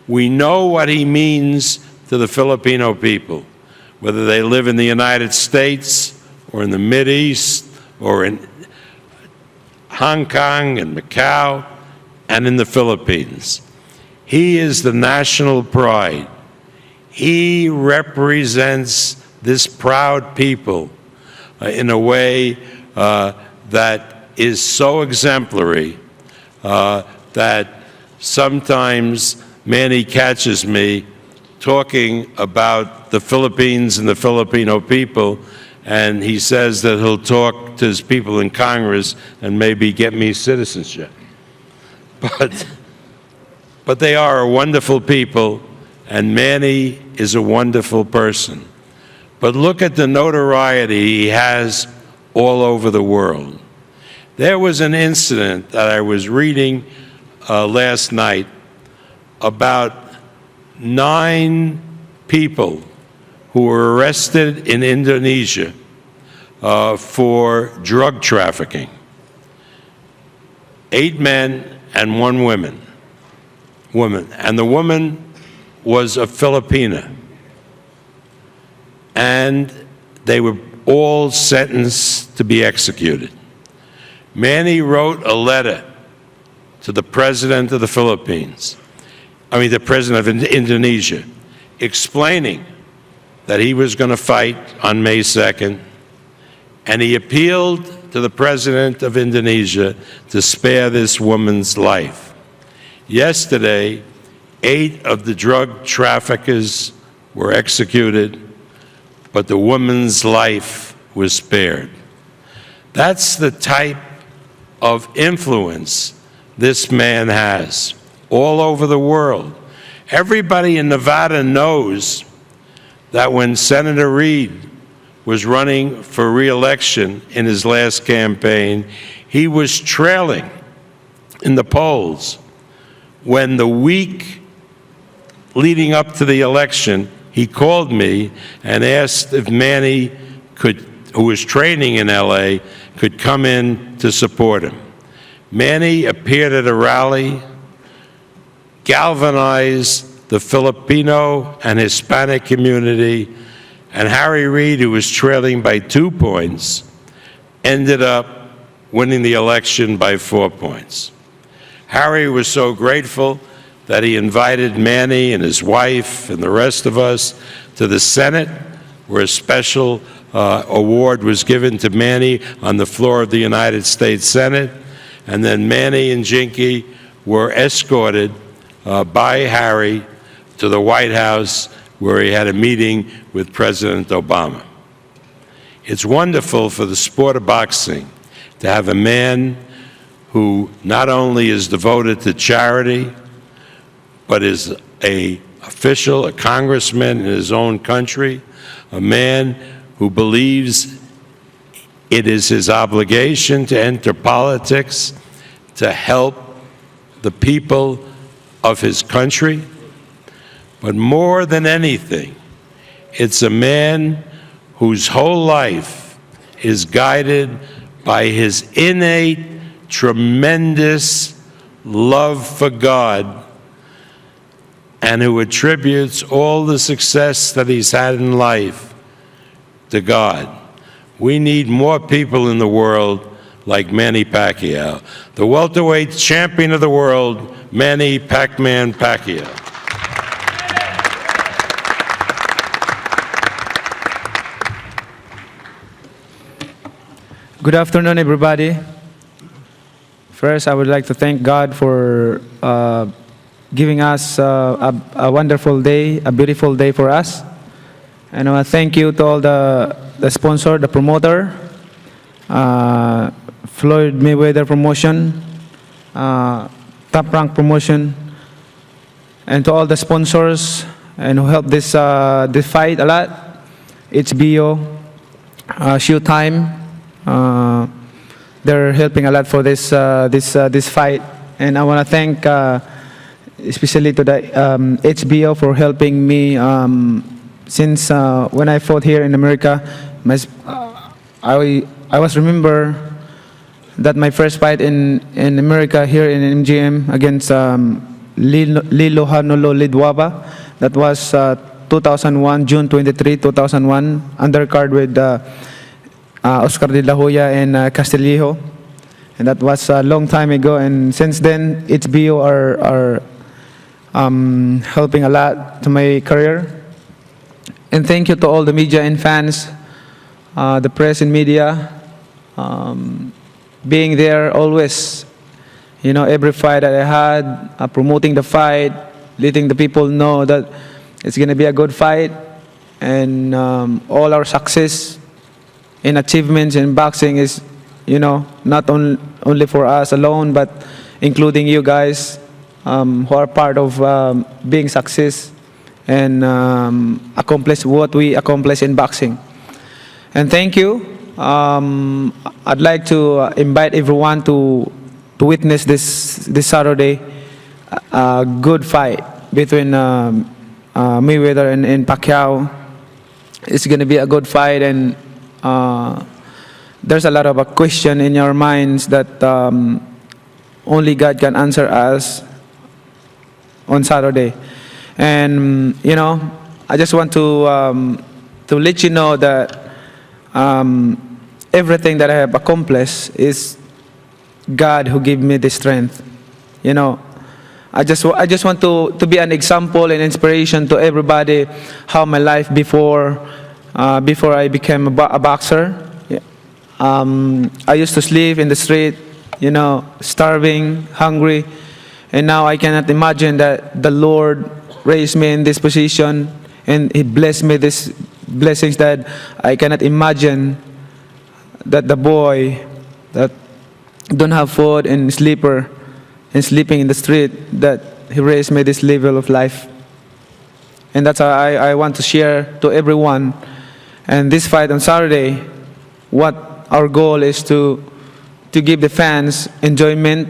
We know what he means to the Filipino people, whether they live in the United States or in the Mideast or in Hong Kong and Macau and in the Philippines. He is the national pride. He represents this proud people in a way that is so exemplary that sometimes Manny catches me talking about the Philippines and the Filipino people, and he says that he'll talk to his people in Congress and maybe get me citizenship. But they are a wonderful people, and Manny is a wonderful person. But look at the notoriety he has all over the world. There was an incident that I was reading last night about 9 people who were arrested in Indonesia for drug trafficking. 8 men and 1 woman. And the woman was a Filipina. And they were all sentenced to be executed. Manny wrote a letter to the president of the Philippines, the president of Indonesia, explaining that he was going to fight on May 2nd, and he appealed to the president of Indonesia to spare this woman's life. Yesterday, 8 of the drug traffickers were executed, but the woman's life was spared. That's the type of influence this man has all over the world. Everybody in Nevada knows that when Senator Reid was running for re-election in his last campaign, he was trailing in the polls. When the week leading up to the election, he called me and asked if Manny who was training in LA, could come in to support him. Manny appeared at a rally, galvanized the Filipino and Hispanic community, and Harry Reid, who was trailing by 2 points, ended up winning the election by 4 points. Harry was so grateful that he invited Manny and his wife and the rest of us to the Senate, where a special award was given to Manny on the floor of the United States Senate. And then Manny and Jinky were escorted by Harry to the White House, where he had a meeting with President Obama. It's wonderful for the sport of boxing to have a man who not only is devoted to charity, but is an official, a congressman in his own country, a man who believes it is his obligation to enter politics to help the people of his country. But more than anything, it's a man whose whole life is guided by his innate, tremendous love for God, and who attributes all the success that he's had in life to God. We need more people in the world like Manny Pacquiao, the welterweight champion of the world, Manny Pac-Man Pacquiao. Good afternoon, everybody. First, I would like to thank God for giving us a wonderful day, a beautiful day for us. And I want to thank you to all the sponsor, the promoter, Floyd Mayweather Promotion, Top Rank Promotion, and to all the sponsors and who helped this fight a lot. HBO, Showtime. They're helping a lot for this fight, and I want to thank especially to the HBO for helping me since when I fought here in America. I was remember that my first fight in America here in MGM against Lilo Hanolo Lidwaba. That was 2001, June 23, 2001, undercard with Oscar de la Hoya and Castillejo, and that was a long time ago. And since then, HBO are helping a lot to my career. And thank you to all the media and fans, the press and media, being there always. You know, every fight that I had, promoting the fight, letting the people know that it's going to be a good fight, and all our success and achievements in boxing is, you know, not only for us alone, but including you guys who are part of being success and accomplish what we accomplish in boxing. And thank you. I'd like to invite everyone to witness this Saturday a good fight between Mayweather and Pacquiao. It's going to be a good fight, and there's a lot of a question in your minds that only God can answer us on Saturday. And you know, I just want to let you know that everything that I have accomplished is God who gave me the strength. You know, I just want to be an example and inspiration to everybody how my life before I became a boxer. I used to sleep in the street, you know, starving, hungry, and now I cannot imagine that the Lord raised me in this position and He blessed me these blessings that I cannot imagine, that the boy that don't have food and sleeping in the street, that He raised me this level of life. And that's how I want to share to everyone. And this fight on Saturday, what our goal is to give the fans enjoyment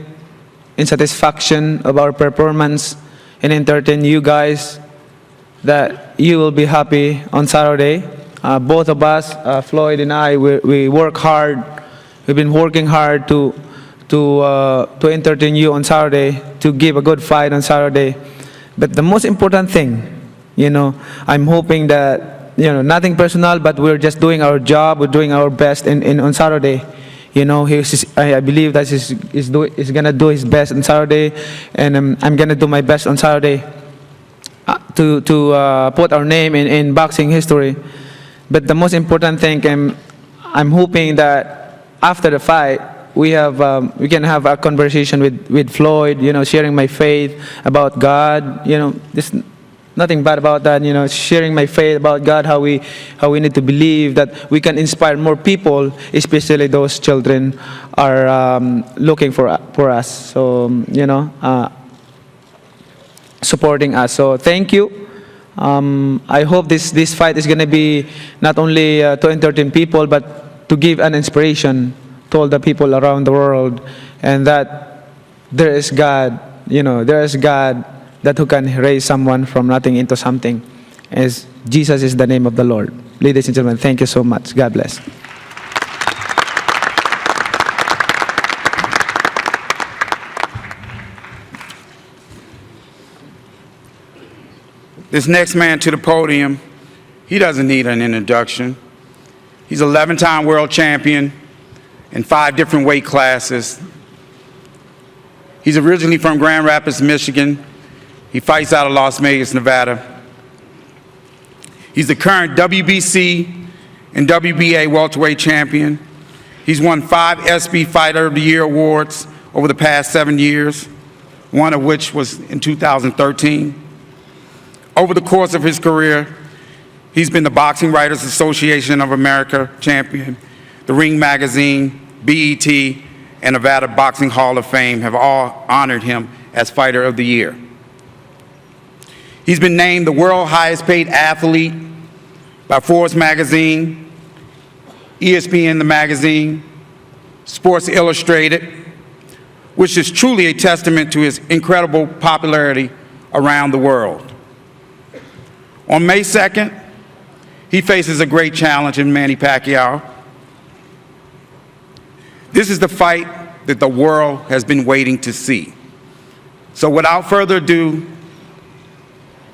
and satisfaction of our performance and entertain you guys, that you will be happy on Saturday. Both of us, Floyd and I, we work hard. We've been working hard to entertain you on Saturday, to give a good fight on Saturday. But the most important thing, you know, I'm hoping that, you know, nothing personal, but we're just doing our job, we're doing our best on Saturday. You know, I believe that he's going to do his best on Saturday, and I'm going to do my best on Saturday to put our name in boxing history. But the most important thing, I'm hoping that after the fight, we can have a conversation with Floyd, you know, sharing my faith about God, you know, there's nothing bad about that, you know, sharing my faith about God, how we need to believe that we can inspire more people, especially those children are looking for us, so, you know, supporting us. So thank you. I hope this fight is going to be not only to entertain people, but to give an inspiration to all the people around the world, and that there is God, you know, there is God that who can raise someone from nothing into something, as Jesus is the name of the Lord. Ladies and gentlemen, thank you so much. God bless. This next man to the podium, he doesn't need an introduction. He's an 11-time world champion in 5 different weight classes. He's originally from Grand Rapids, Michigan. He fights out of Las Vegas, Nevada. He's the current WBC and WBA welterweight champion. He's won 5 SB Fighter of the Year awards over the past 7 years, one of which was in 2013. Over the course of his career, he's been the Boxing Writers Association of America champion, the Ring Magazine, BET, and Nevada Boxing Hall of Fame have all honored him as Fighter of the Year. He's been named the world highest paid athlete by Forbes magazine, ESPN the magazine, Sports Illustrated, which is truly a testament to his incredible popularity around the world. On May 2nd, he faces a great challenge in Manny Pacquiao. This is the fight that the world has been waiting to see. So without further ado,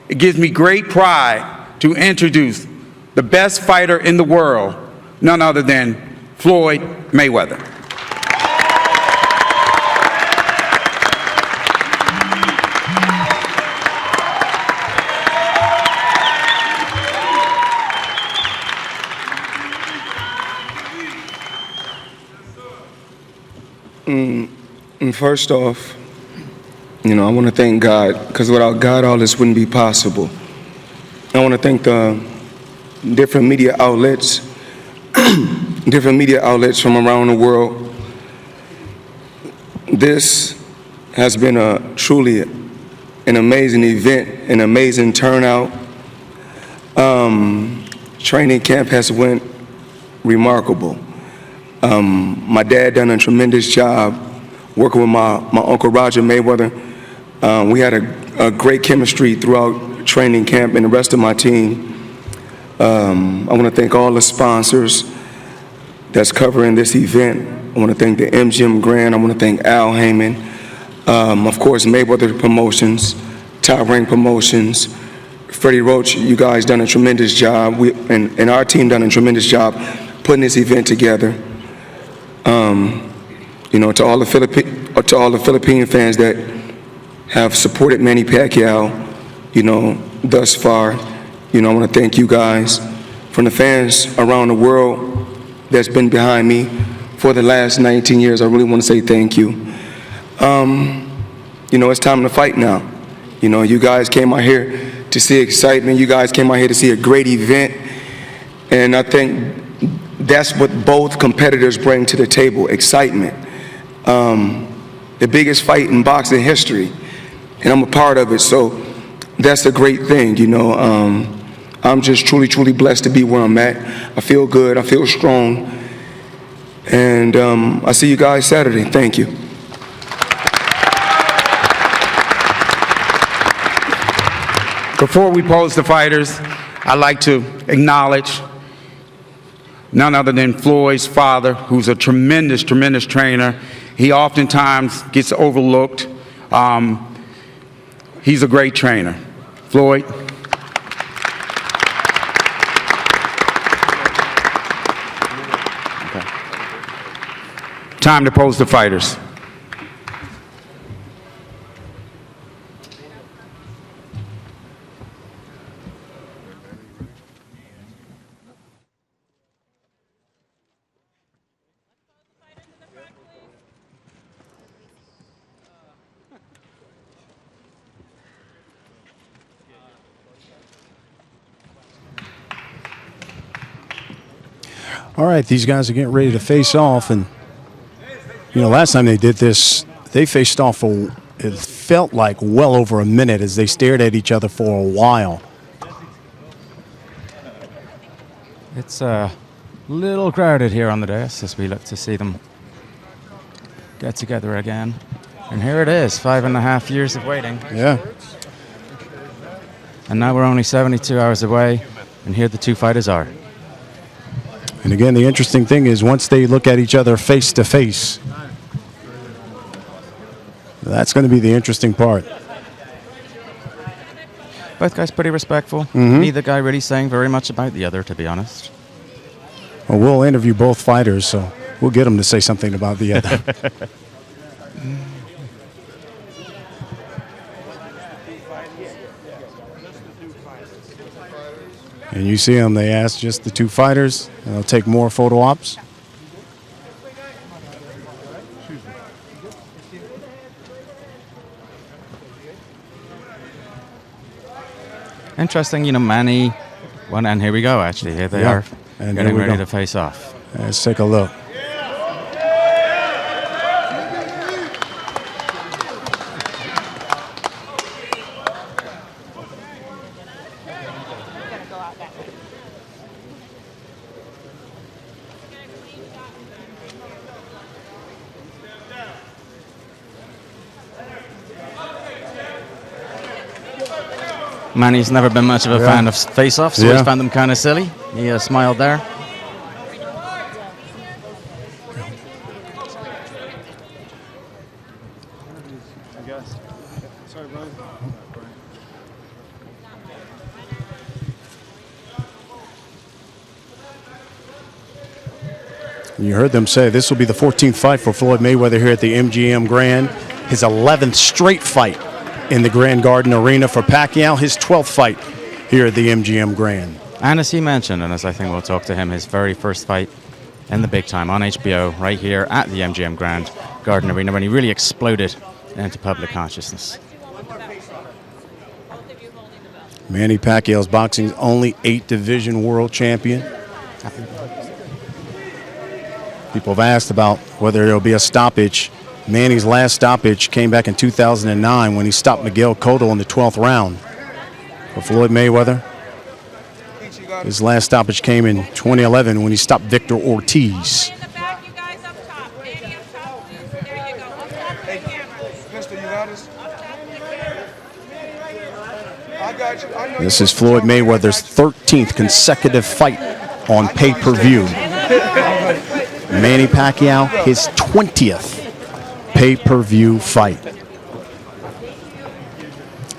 it gives me great pride to introduce the best fighter in the world, none other than Floyd Mayweather. And first off, you know, I want to thank God, because without God, all this wouldn't be possible. I want to thank the different media outlets, from around the world. This has been truly an amazing event, an amazing turnout. Training camp has went remarkable. My dad done a tremendous job working with my Uncle Roger Mayweather. We had a great chemistry throughout training camp and the rest of my team. I want to thank all the sponsors that's covering this event. I want to thank the MGM Grand. I want to thank Al Heyman. Of course, Mayweather Promotions, Top Rank Promotions, Freddie Roach. You guys done a tremendous job. And our team done a tremendous job putting this event together. You know, to all the Philippine fans that have supported Manny Pacquiao, you know, thus far, you know, I want to thank you guys. From the fans around the world that's been behind me for the last 19 years, I really want to say thank you. You know, it's time to fight now. You know, you guys came out here to see excitement. You guys came out here to see a great event. And I think that's what both competitors bring to the table, excitement. The biggest fight in boxing history, and I'm a part of it, so that's a great thing, you know. I'm just truly, truly blessed to be where I'm at. I feel good, I feel strong, and I see you guys Saturday. Thank you. Before we pose the fighters, I'd like to acknowledge none other than Floyd's father, who's a tremendous, tremendous trainer. He oftentimes gets overlooked. He's a great trainer. Floyd. Time to pose the fighters. All right, these guys are getting ready to face off, and last time they did this, they faced off for, it felt like, well over a minute as they stared at each other for a while. It's a little crowded here on the dais as we look to see them get together again. And here it is, 5.5 years of waiting. Yeah. And now we're only 72 hours away, and here the two fighters are. And again, the interesting thing is once they look at each other face to face, that's going to be the interesting part. Both guys pretty respectful. Mhm. Neither guy really saying very much about the other, to be honest. Well, we'll interview both fighters, so we'll get them to say something about the other. And you see them, they ask just the two fighters. They'll take more photo ops. Interesting, Manny. And here we go, actually. Here they are, And getting there we ready go. to face off. Let's take a look. Manny's never been much of a fan of face-offs, so Yeah. he's found them kind of silly. He smiled there. You heard them say this will be the 14th fight for Floyd Mayweather here at the MGM Grand. His 11th straight fight in the Grand Garden Arena. For Pacquiao, his 12th fight here at the MGM Grand. And as he mentioned, and as I think we'll talk to him, his very first fight in the big time on HBO, right here at the MGM Grand Garden Arena, when he really exploded into public consciousness. Manny Pacquiao's boxing's only 8-division world champion. People have asked about whether there'll be a stoppage. Manny's last stoppage came back in 2009 when he stopped Miguel Cotto in the 12th round. For Floyd Mayweather, his last stoppage came in 2011 when he stopped Victor Ortiz. This is Floyd Mayweather's 13th consecutive fight on pay-per-view. Manny Pacquiao, his 20th pay-per-view fight.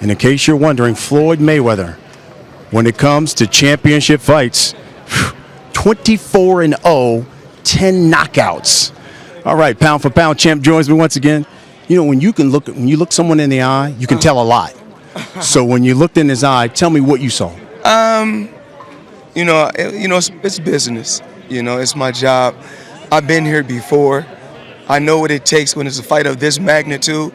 And in case you're wondering, Floyd Mayweather, when it comes to championship fights, 24-0, 10 knockouts. All right, pound for pound champ joins me once again. When you look someone in the eye, you can tell a lot. So when you looked in his eye, tell me what you saw. It's business. It's my job. I've been here before. I know what it takes when it's a fight of this magnitude,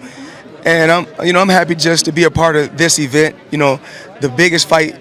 and I'm happy just to be a part of this event. The biggest fight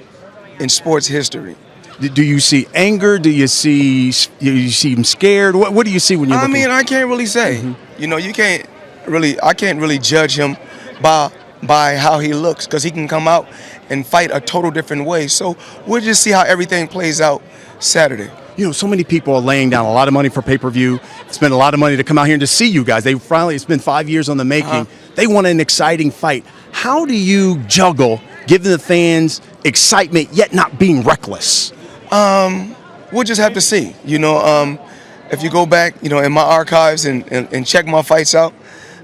in sports history. Do you see anger? Do you see him scared? What do you see when you look? I can't really say. I can't really judge him by how he looks, because he can come out and fight a total different way. So we'll just see how everything plays out Saturday. So many people are laying down a lot of money for pay-per-view, spend a lot of money to come out here and to see you guys. It's been 5 years on the making. They want an exciting fight. How do you juggle giving the fans excitement yet not being reckless? We'll just have to see. If you go back, in my archives and check my fights out,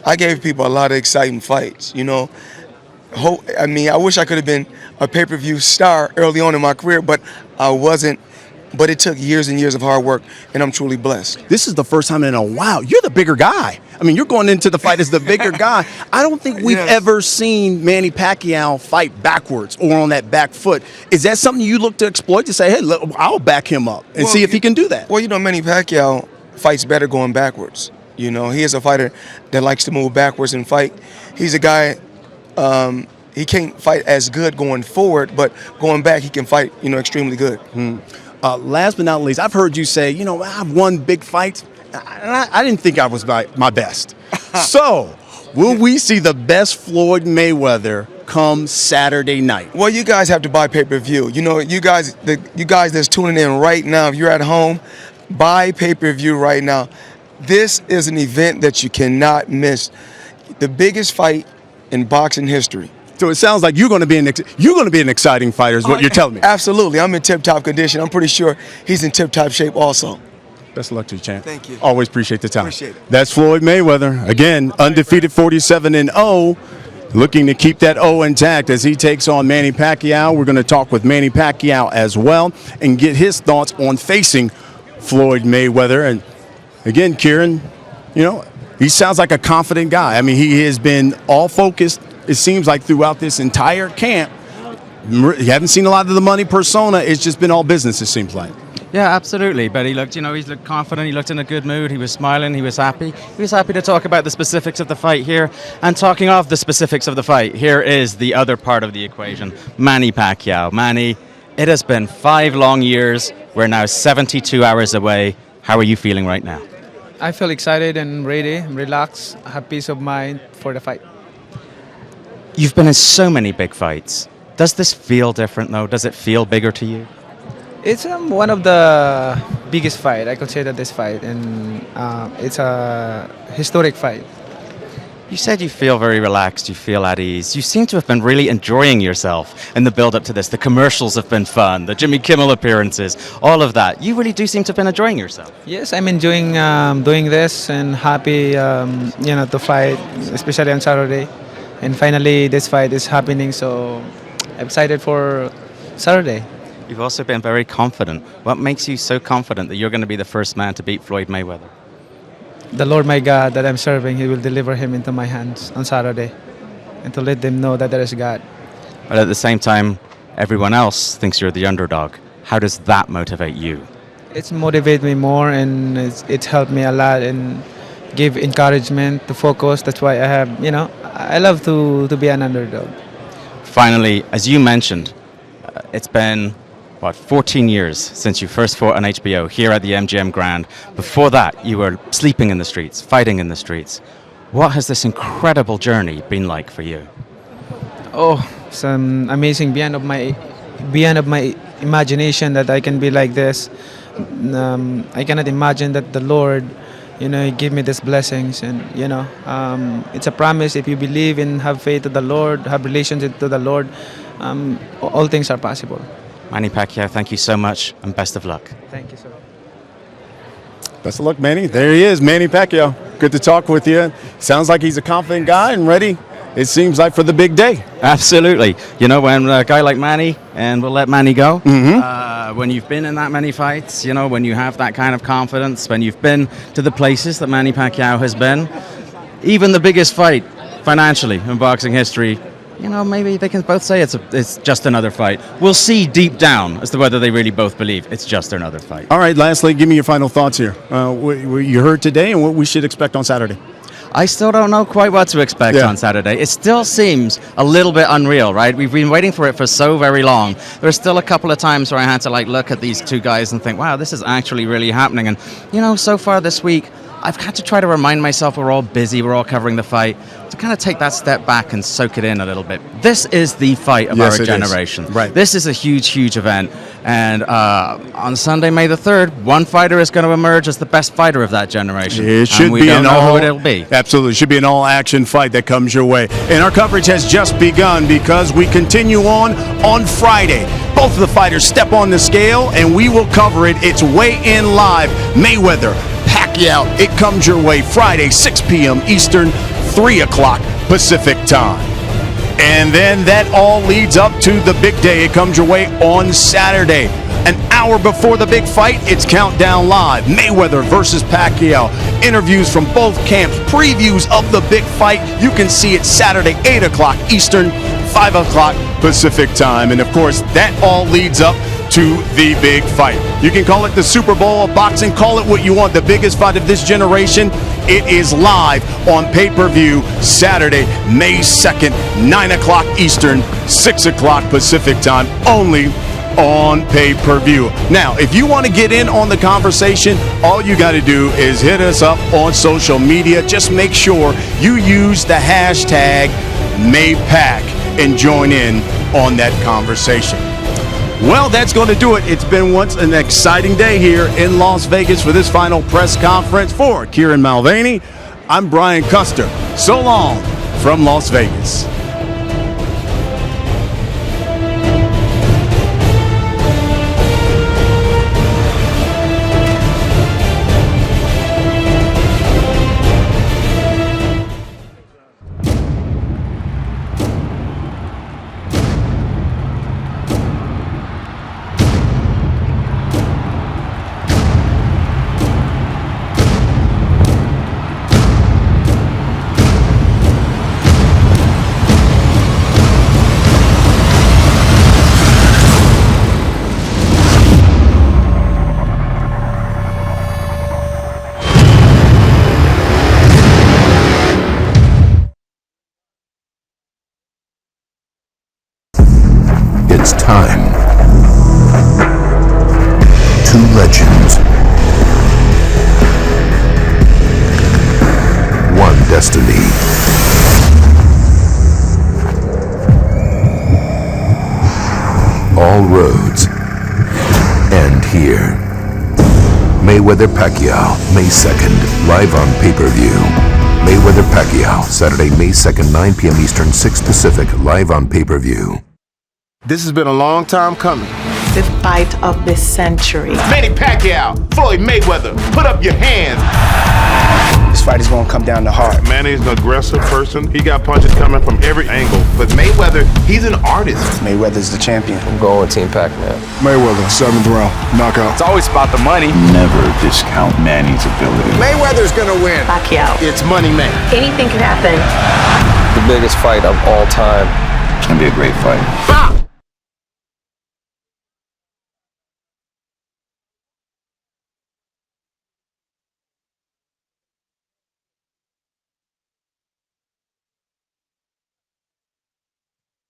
I gave people a lot of exciting fights. I wish I could have been a pay-per-view star early on in my career, but I wasn't but it took years and years of hard work, and I'm truly blessed. This is the first time in a while. You're the bigger guy. I mean, you're going into the fight as the bigger guy. I don't think we've ever seen Manny Pacquiao fight backwards or on that back foot. Is that something you look to exploit to say, hey, look, I'll back him up and see if he can do that? Well, Manny Pacquiao fights better going backwards. He is a fighter that likes to move backwards and fight. He's a guy, he can't fight as good going forward, but going back, he can fight, extremely good. Last but not least, I've heard you say, I've won big fights. I didn't think I was my best. So, will we see the best Floyd Mayweather come Saturday night? Well, you guys have to buy pay-per-view. You guys that's tuning in right now, if you're at home, buy pay-per-view right now. This is an event that you cannot miss. The biggest fight in boxing history. So it sounds like you're going to be an exciting fighter, is what you're telling me. Absolutely. I'm in tip-top condition. I'm pretty sure he's in tip-top shape also. Best of luck to you, champ. Thank you. Always appreciate the time. Appreciate it. That's Floyd Mayweather. Again, undefeated 47-0. Looking to keep that O intact as he takes on Manny Pacquiao. We're going to talk with Manny Pacquiao as well and get his thoughts on facing Floyd Mayweather. And again, Kieran, he sounds like a confident guy. I mean, he has been all focused, it seems like, throughout this entire camp. You haven't seen a lot of the money persona. It's just been all business, it seems like. Yeah, absolutely. But he looked, he looked confident. He looked in a good mood. He was smiling. He was happy. He was happy to talk about the specifics of the fight here. And talking of the specifics of the fight, here is the other part of the equation, Manny Pacquiao. Manny, it has been 5 long years. We're now 72 hours away. How are you feeling right now? I feel excited and ready, relaxed, have peace of mind for the fight. You've been in so many big fights. Does this feel different, though? Does it feel bigger to you? It's one of the biggest fight. I consider this fight, and it's a historic fight. You said you feel very relaxed, you feel at ease. You seem to have been really enjoying yourself in the build-up to this. The commercials have been fun, the Jimmy Kimmel appearances, all of that. You really do seem to have been enjoying yourself. Yes, I'm enjoying doing this and happy, to fight, especially on Saturday. And finally, this fight is happening, so I'm excited for Saturday. You've also been very confident. What makes you so confident that you're going to be the first man to beat Floyd Mayweather? The Lord my God that I'm serving, He will deliver him into my hands on Saturday, and to let them know that there is God. But at the same time, everyone else thinks you're the underdog. How does that motivate you? It's motivated me more, and it's helped me a lot and give encouragement to focus. That's why I have, I love to be an underdog. Finally, as you mentioned, it's been 14 years since you first fought on HBO here at the MGM Grand. Before that, you were sleeping in the streets, fighting in the streets. What has this incredible journey been like for you? Oh, it's amazing, beyond of my imagination that I can be like this. I cannot imagine that the Lord, give me these blessings, and it's a promise. If you believe and have faith to the Lord, have relationship to the Lord, all things are possible. Manny Pacquiao, thank you so much, and best of luck. Thank you, sir. Best of luck, Manny. There he is, Manny Pacquiao. Good to talk with you. Sounds like he's a confident guy and ready, it seems like, for the big day. Absolutely. When a guy like Manny, and we'll let Manny go, when you've been in that many fights, when you have that kind of confidence, when you've been to the places that Manny Pacquiao has been, even the biggest fight financially in boxing history, maybe they can both say it's just another fight. We'll see deep down as to whether they really both believe it's just another fight. All right, lastly, give me your final thoughts here. What you heard today and what we should expect on Saturday. I still don't know quite what to expect on Saturday. It still seems a little bit unreal, right? We've been waiting for it for so very long. There's still a couple of times where I had to look at these two guys and think, wow, this is actually really happening. And, so far this week, I've had to try to remind myself we're all busy, we're all covering the fight, to kind of take that step back and soak it in a little bit. This is the fight of our generation. Right. This is a huge, huge event. And on Sunday, May the 3rd, one fighter is going to emerge as the best fighter of that generation. It should and we be don't an know all, who it'll be. Absolutely. It should be an all-action fight that comes your way. And our coverage has just begun because we continue on Friday. Both of the fighters step on the scale, and we will cover it. It's weigh-in live. Mayweather, Pacquiao. It comes your way Friday, 6 p.m. Eastern, 3 o'clock Pacific time. And then that all leads up to the big day. It comes your way on Saturday. An hour before the big fight, it's Countdown Live. Mayweather versus Pacquiao. Interviews from both camps, previews of the big fight. You can see it Saturday, 8 o'clock Eastern, 5 o'clock Pacific time. And of course, that all leads up to the big fight. You can call it the Super Bowl of boxing, call it what you want, the biggest fight of this generation. It is live on pay-per-view Saturday, May 2nd, 9 o'clock Eastern, 6 o'clock Pacific time, only on pay-per-view. Now, if you want to get in on the conversation, all you got to do is hit us up on social media. Just make sure you use the hashtag #MayPac and join in on that conversation. Well, that's going to do it. It's been once an exciting day here in Las Vegas for this final press conference. For Kieran Mulvaney, I'm Brian Custer. So long from Las Vegas. It's time. Two legends. One destiny. All roads end here. Mayweather Pacquiao, May 2nd, live on pay-per-view. Mayweather Pacquiao, Saturday, May 2nd, 9 p.m. Eastern, 6 Pacific, live on pay-per-view. This has been a long time coming. The fight of the century. Manny Pacquiao, Floyd Mayweather, put up your hands. This fight is going to come down to heart. Manny's an aggressive person. He got punches coming from every angle. But Mayweather, he's an artist. Mayweather's the champion. I'm going with Team Pac-Man. Mayweather, 7th round, knockout. It's always about the money. Never discount Manny's ability. Mayweather's going to win. Pacquiao. It's money, man. Anything could happen. The biggest fight of all time. It's going to be a great fight. Bop!